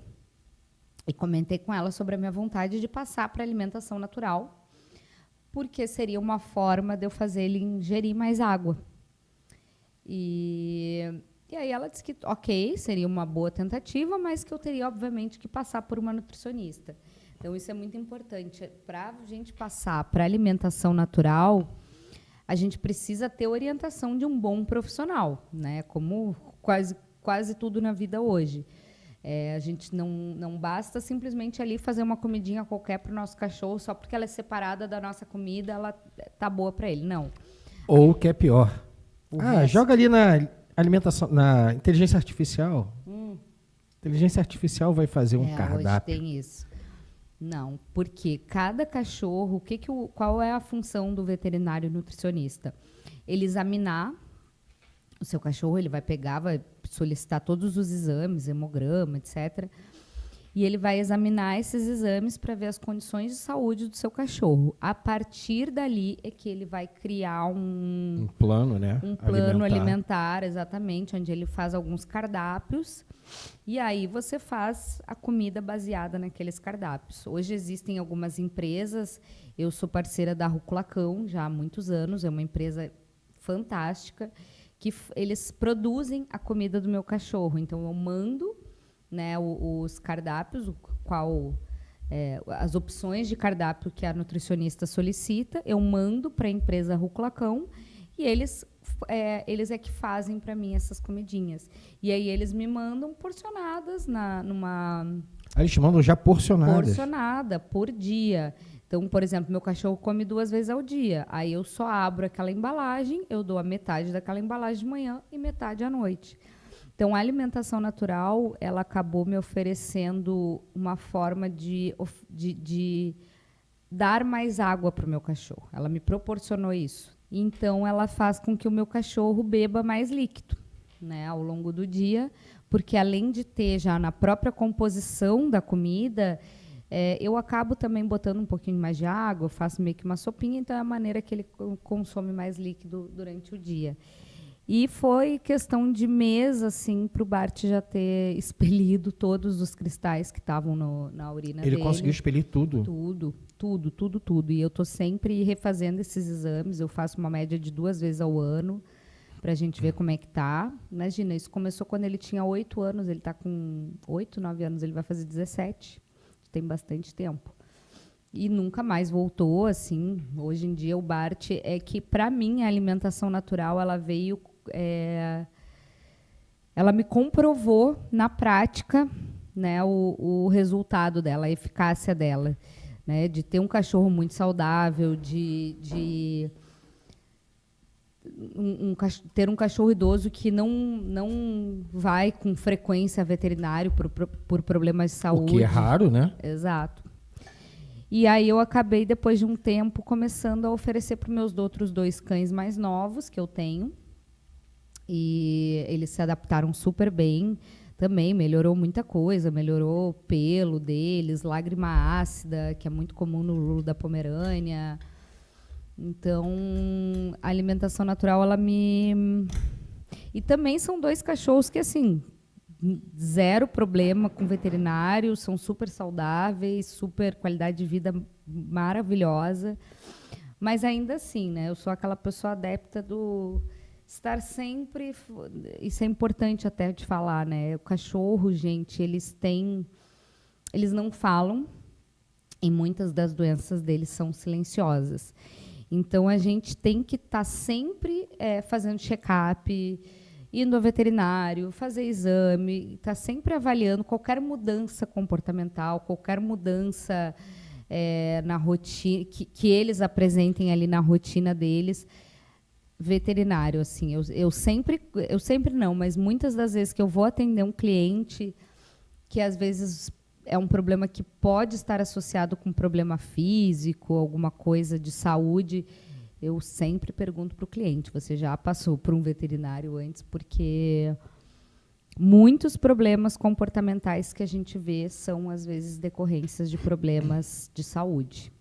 e comentei com ela sobre a minha vontade de passar para a alimentação natural, porque seria uma forma de eu fazer ele ingerir mais água. E aí ela disse que, ok, seria uma boa tentativa, mas que eu teria, obviamente, que passar por uma nutricionista. Então, isso é muito importante. Para a gente passar para alimentação natural, a gente precisa ter orientação de um bom profissional, né? Como quase tudo na vida hoje. A gente não basta simplesmente ali fazer uma comidinha qualquer para o nosso cachorro, só porque ela é separada da nossa comida, ela tá boa para ele. Não. Ou o que é pior. Resto. Joga ali na alimentação, na inteligência artificial. Inteligência artificial vai fazer um cardápio. Hoje tem isso. Não, porque cada cachorro, qual é a função do veterinário nutricionista? Ele examinar o seu cachorro, ele vai pegar, vai solicitar todos os exames, hemograma, etc. E ele vai examinar esses exames para ver as condições de saúde do seu cachorro. A partir dali é que ele vai criar um plano, né? Um plano alimentar, exatamente, onde ele faz alguns cardápios. E aí você faz a comida baseada naqueles cardápios. Hoje existem algumas empresas, eu sou parceira da Rúcula Cão já há muitos anos, é uma empresa fantástica, que eles produzem a comida do meu cachorro. Então, eu mando, né, os cardápios, as opções de cardápio que a nutricionista solicita, eu mando para a empresa Rúcula Cão e eles é que fazem para mim essas comidinhas. E aí eles me mandam porcionadas Eles te mandam já porcionadas? Porcionada, por dia. Então, por exemplo, meu cachorro come 2 vezes ao dia. Aí eu só abro aquela embalagem, eu dou a metade daquela embalagem de manhã e metade à noite. Então, a alimentação natural, ela acabou me oferecendo uma forma de dar mais água para o meu cachorro. Ela me proporcionou isso. Então, ela faz com que o meu cachorro beba mais líquido, né, ao longo do dia, porque além de ter já na própria composição da comida, eu acabo também botando um pouquinho mais de água, eu faço meio que uma sopinha, então é a maneira que ele consome mais líquido durante o dia. E foi questão de mês, assim, para o Bart já ter expelido todos os cristais que estavam na urina dele. Ele conseguiu expelir tudo? Tudo. E eu estou sempre refazendo esses exames, eu faço uma média de 2 vezes ao ano, para a gente ver como é que tá. Imagina, isso começou quando ele tinha 8 anos, ele está com 8, 9 anos, ele vai fazer 17. Tem bastante tempo. E nunca mais voltou, assim. Hoje em dia, o Bart é que, para mim, a alimentação natural, ela veio... ela me comprovou, na prática, né, o resultado dela, a eficácia dela. Né, de ter um cachorro muito saudável, ter um cachorro idoso que não vai com frequência a veterinário por problemas de saúde. O que é raro, né? Exato. E aí eu acabei, depois de um tempo, começando a oferecer para os meus outros 2 cães mais novos que eu tenho. E eles se adaptaram super bem. Também melhorou muita coisa, melhorou o pelo deles, lágrima ácida, que é muito comum no Lulu da Pomerânia. Então, a alimentação natural, ela me... E também são 2 cachorros que, assim, 0 problema com veterinário, são super saudáveis, super qualidade de vida maravilhosa. Mas ainda assim, né, eu sou aquela pessoa adepta do estar sempre... Isso é importante até de falar, né? O cachorro, gente, eles não falam e muitas das doenças deles são silenciosas. Então, a gente tem que estar sempre fazendo check-up, indo ao veterinário, fazer exame, estar sempre avaliando qualquer mudança comportamental, qualquer mudança na rotina, que eles apresentem ali na rotina deles. Veterinário, assim, eu sempre não, mas muitas das vezes que eu vou atender um cliente que às vezes é um problema que pode estar associado com um problema físico, alguma coisa de saúde, eu sempre pergunto para o cliente, você já passou por um veterinário antes? Porque muitos problemas comportamentais que a gente vê são, às vezes, decorrências de problemas de saúde.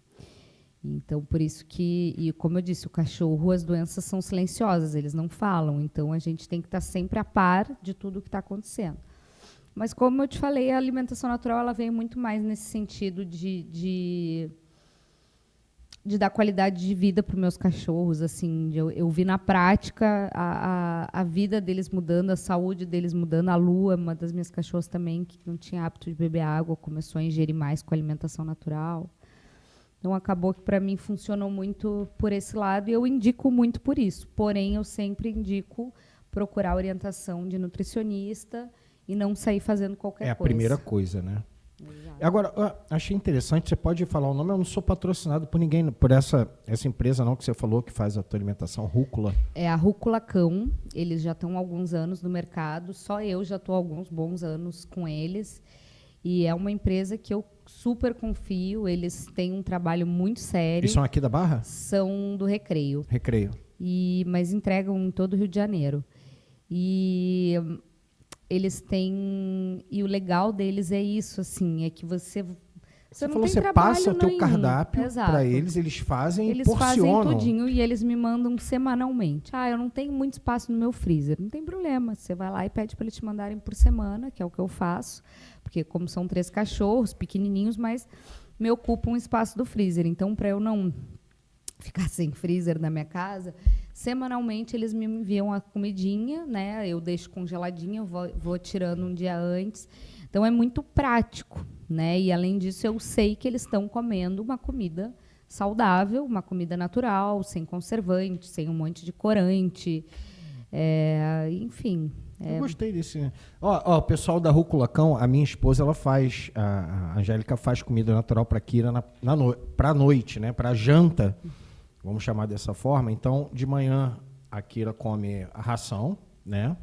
Então, por isso que, e como eu disse, o cachorro, as doenças são silenciosas, eles não falam. Então, a gente tem que estar sempre a par de tudo o que está acontecendo. Mas, como eu te falei, a alimentação natural ela veio muito mais nesse sentido de de dar qualidade de vida para os meus cachorros, assim, eu vi na prática a vida deles mudando, a saúde deles mudando. A Lua, uma das minhas cachorras também, que não tinha hábito de beber água, começou a ingerir mais com alimentação natural. Então, acabou que, para mim, funcionou muito por esse lado, e eu indico muito por isso. Porém, eu sempre indico procurar orientação de nutricionista e não sair fazendo qualquer coisa. É a primeira coisa, né? Exato. Agora, achei interessante, você pode falar o nome, eu não sou patrocinado por ninguém, por essa empresa não que você falou que faz a tua alimentação, Rúcula. É a Rúcula Cão, eles já estão há alguns anos no mercado, só eu já estou há alguns bons anos com eles, e é uma empresa que eu super confio, eles têm um trabalho muito sério. E são aqui da Barra? São do Recreio. Recreio. Mas entregam em todo o Rio de Janeiro. E eles têm... E o legal deles é isso, assim, é que você não falou, tem você trabalho passa o teu nenhum. cardápio Exato. para eles fazem e Eles porcionam. fazem tudinho e eles me mandam semanalmente. Eu não tenho muito espaço no meu freezer. Não tem problema. Você vai lá e pede para eles te mandarem por semana, que é o que eu faço. Porque como são 3 cachorros, pequenininhos, mas me ocupam um espaço do freezer. Então, para eu não ficar sem freezer na minha casa, semanalmente eles me enviam a comidinha, né? Eu deixo congeladinha, vou tirando um dia antes. Então, é muito prático, né? E, além disso, eu sei que eles estão comendo uma comida saudável, uma comida natural, sem conservante, sem um monte de corante. Enfim. Eu gostei desse. O pessoal da Rúcula Cão, a minha esposa, ela faz, a Angélica faz comida natural para a Kira para a noite, né? Para a janta, vamos chamar dessa forma. Então, de manhã, a Kira come a ração, né?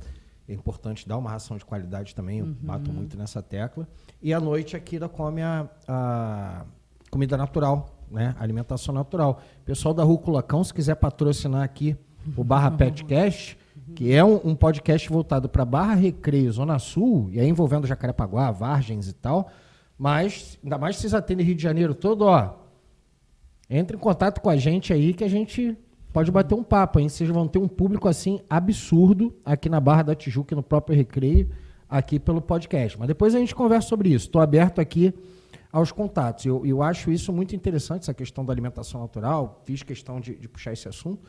É importante dar uma ração de qualidade também, eu bato muito nessa tecla. E à noite a Kira come a comida natural, né? Alimentação natural. Pessoal da Rúcula Cão, se quiser patrocinar aqui o Barra Petcast, que é um podcast voltado para Barra, Recreio, Zona Sul, e aí envolvendo Jacarepaguá, Vargens e tal, mas ainda mais se vocês atendem Rio de Janeiro todo, entre em contato com a gente aí que a gente pode bater um papo, hein? Vocês vão ter um público assim absurdo aqui na Barra da Tijuca, no próprio Recreio, aqui pelo podcast. Mas depois a gente conversa sobre isso. Estou aberto aqui aos contatos. Eu acho isso muito interessante, essa questão da alimentação natural. Fiz questão de puxar esse assunto,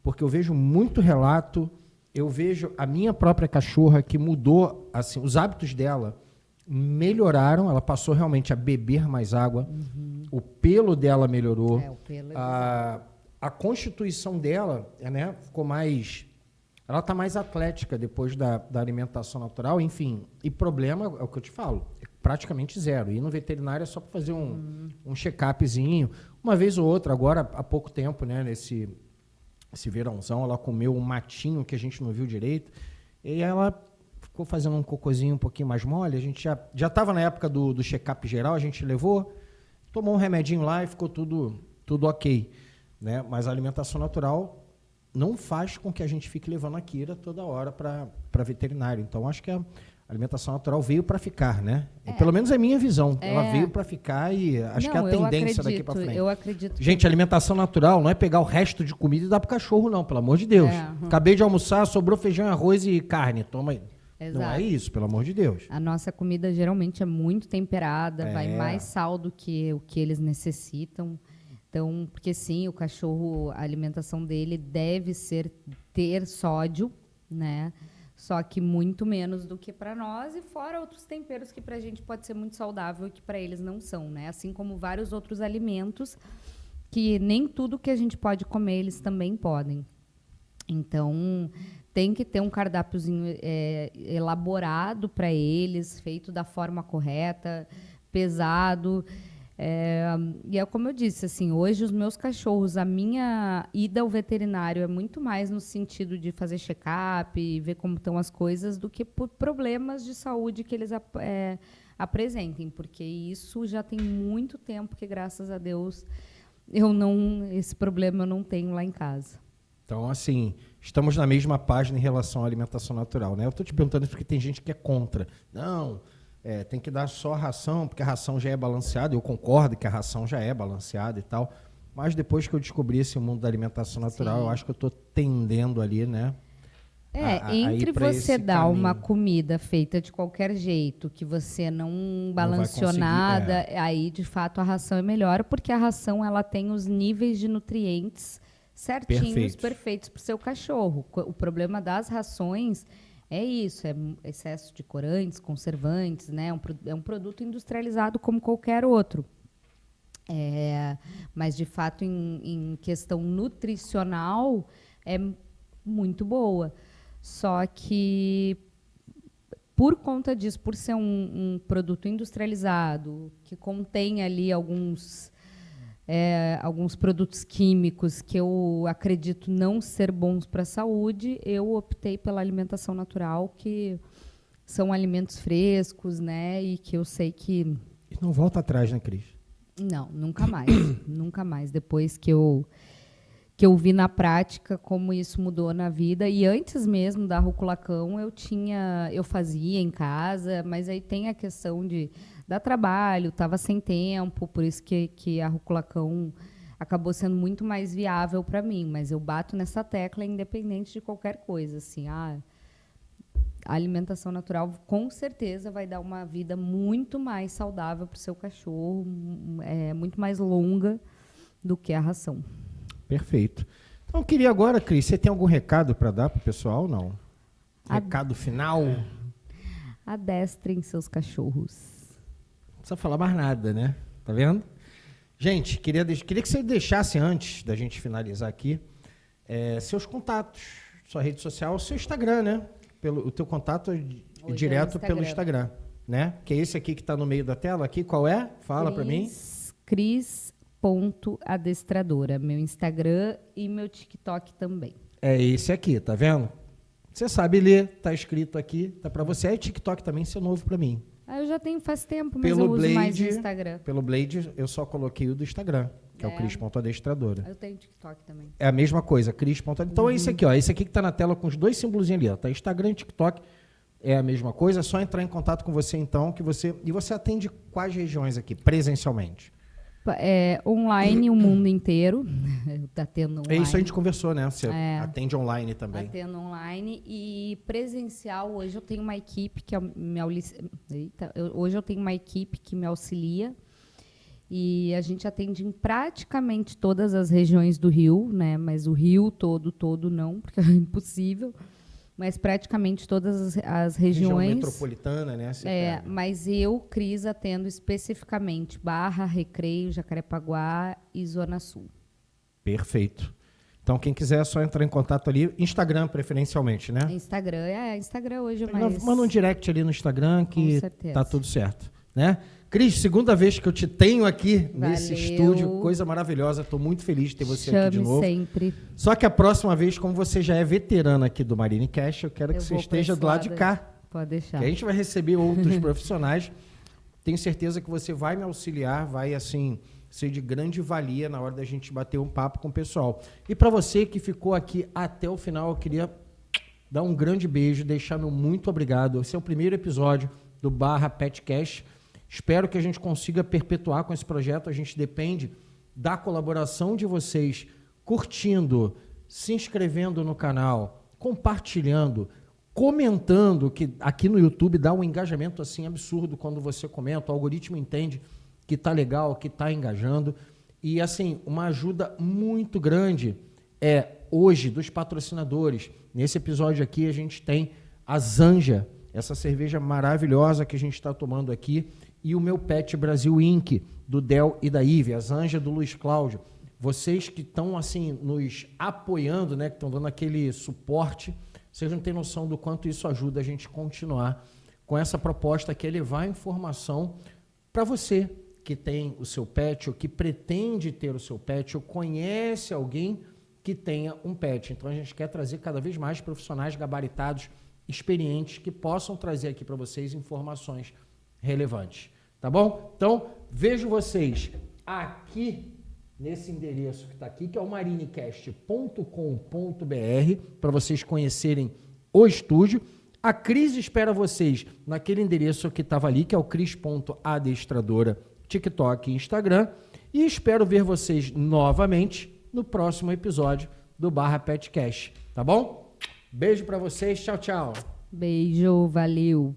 porque eu vejo muito relato, eu vejo a minha própria cachorra que mudou, assim, os hábitos dela melhoraram, ela passou realmente a beber mais água, o pelo dela melhorou, o pelo a constituição dela, né, ficou mais... Ela está mais atlética depois da alimentação natural, enfim. E problema, é o que eu te falo, é praticamente zero. Ir no veterinário é só para fazer um check-upzinho. Uma vez ou outra, agora há pouco tempo, né, nesse verãozão, ela comeu um matinho que a gente não viu direito. E ela ficou fazendo um cocôzinho um pouquinho mais mole. A gente já estava na época do check-up geral, a gente levou, tomou um remedinho lá e ficou tudo ok. Né? Mas a alimentação natural não faz com que a gente fique levando a Kira toda hora para veterinário. Então, acho que a alimentação natural veio para ficar, né? Pelo menos é a minha visão. Ela veio para ficar e acho que é a tendência daqui para frente. Eu acredito. Gente, alimentação natural não é pegar o resto de comida e dar para o cachorro, não, pelo amor de Deus. Acabei de almoçar, sobrou feijão, arroz e carne. Toma aí. Exato. Não é isso, pelo amor de Deus. A nossa comida geralmente é muito temperada, vai mais sal do que o que eles necessitam. Então, porque sim, o cachorro, a alimentação dele deve ter sódio, né? Só que muito menos do que para nós, e fora outros temperos que para a gente pode ser muito saudável e que para eles não são, né? Assim como vários outros alimentos que nem tudo que a gente pode comer eles também podem. Então, tem que ter um cardápiozinho elaborado para eles, feito da forma correta, pesado. E é como eu disse, assim, hoje os meus cachorros, a minha ida ao veterinário é muito mais no sentido de fazer check-up e ver como estão as coisas do que por problemas de saúde que eles apresentem, porque isso já tem muito tempo que, graças a Deus, esse problema eu não tenho lá em casa. Então, assim, estamos na mesma página em relação à alimentação natural, né? Eu estou te perguntando isso porque tem gente que é contra. Não, tem que dar só ração, porque a ração já é balanceada. Eu concordo que a ração já é balanceada e tal. Mas depois que eu descobri esse mundo da alimentação natural, eu acho que eu estou tendendo ali, né, Entre você dar uma comida feita de qualquer jeito, que você não balanceou nada, aí de fato a ração é melhor, porque a ração ela tem os níveis de nutrientes certinhos, perfeitos para o seu cachorro. O problema das rações é isso, é excesso de corantes, conservantes, né? É um produto industrializado como qualquer outro. Mas, de fato, em questão nutricional, é muito boa. Só que, por conta disso, por ser um produto industrializado, que contém ali alguns produtos químicos que eu acredito não ser bons para a saúde, eu optei pela alimentação natural, que são alimentos frescos, né? E que eu sei que... E não volta atrás, né, Cris? Não, nunca mais. Nunca mais. Depois que eu vi na prática como isso mudou na vida. E antes mesmo da Rúcula-Cão, eu fazia em casa, mas aí tem a questão de dar trabalho, estava sem tempo, por isso que a Rúcula-Cão acabou sendo muito mais viável para mim. Mas eu bato nessa tecla independente de qualquer coisa. Assim, a alimentação natural com certeza vai dar uma vida muito mais saudável para o seu cachorro, muito mais longa do que a ração. Perfeito. Então, eu queria agora, Cris, você tem algum recado para dar para o pessoal, não? Recado final? Adestrem seus cachorros. Não precisa falar mais nada, né? Tá vendo? Gente, queria que você deixasse, antes da gente finalizar aqui, seus contatos, sua rede social, seu Instagram, né? O teu contato direto pelo Instagram, né? Que é esse aqui que está no meio da tela aqui. Qual é? Fala para mim. Cris.adestradora. Meu Instagram e meu TikTok também. É esse aqui, tá vendo? Você sabe ler, tá escrito aqui, tá para você. Aí TikTok também, isso é novo para mim. Eu já tenho faz tempo, mas eu uso mais o Instagram. Pelo Blade, eu só coloquei o do Instagram, que é o Cris.adestradora. Eu tenho TikTok também. É a mesma coisa, Cris.adestradora. Então é esse aqui, ó. Esse aqui que tá na tela com os dois símbolozinhos ali, ó. Tá Instagram e TikTok. É a mesma coisa, é só entrar em contato com você, então, e você atende quais regiões aqui, presencialmente? Online o mundo inteiro. Tá tendo online. É isso, a gente conversou, né? Você atende online também. Atendo online e presencial. Hoje eu tenho uma equipe que me auxilia e a gente atende em praticamente todas as regiões do Rio, né? Mas o Rio todo não, porque é impossível. Mas praticamente todas as regiões. Região metropolitana, né? Mas eu, Cris, atendo especificamente Barra, Recreio, Jacarepaguá e Zona Sul. Perfeito. Então, quem quiser é só entrar em contato ali. Instagram, preferencialmente, né? Instagram hoje é mais... Manda um direct ali no Instagram que tá tudo certo, né? Cris, segunda vez que eu te tenho aqui nesse estúdio, coisa maravilhosa, estou muito feliz de ter você aqui de novo. Sempre. Só que a próxima vez, como você já é veterana aqui do Marinecast, eu quero que você esteja do lado de cá. Pode deixar. Que a gente vai receber outros profissionais. Tenho certeza que você vai me auxiliar, vai assim ser de grande valia na hora da gente bater um papo com o pessoal. E para você que ficou aqui até o final, eu queria dar um grande beijo, deixar meu muito obrigado. Esse é o primeiro episódio do /Petcast. Espero que a gente consiga perpetuar com esse projeto. A gente depende da colaboração de vocês, curtindo, se inscrevendo no canal, compartilhando, comentando, que aqui no YouTube dá um engajamento assim absurdo quando você comenta. O algoritmo entende que está legal, que está engajando. E assim, uma ajuda muito grande hoje dos patrocinadores. Nesse episódio aqui a gente tem a Zanja, essa cerveja maravilhosa que a gente está tomando aqui, e o Meu Pet Brasil Inc., do Del e da Ive, a Zanja do Luiz Cláudio. Vocês que estão assim, nos apoiando, né, que estão dando aquele suporte, vocês não têm noção do quanto isso ajuda a gente continuar com essa proposta, que é levar informação para você que tem o seu pet, ou que pretende ter o seu pet, ou conhece alguém que tenha um pet. Então a gente quer trazer cada vez mais profissionais gabaritados, experientes, que possam trazer aqui para vocês informações relevantes. Tá bom? Então, vejo vocês aqui nesse endereço que está aqui, que é o marinecast.com.br, para vocês conhecerem o estúdio. A Cris espera vocês naquele endereço que estava ali, que é o cris.adestradora, TikTok e Instagram. E espero ver vocês novamente no próximo episódio do /Petcast. Tá bom? Beijo para vocês. Tchau, tchau. Beijo, valeu.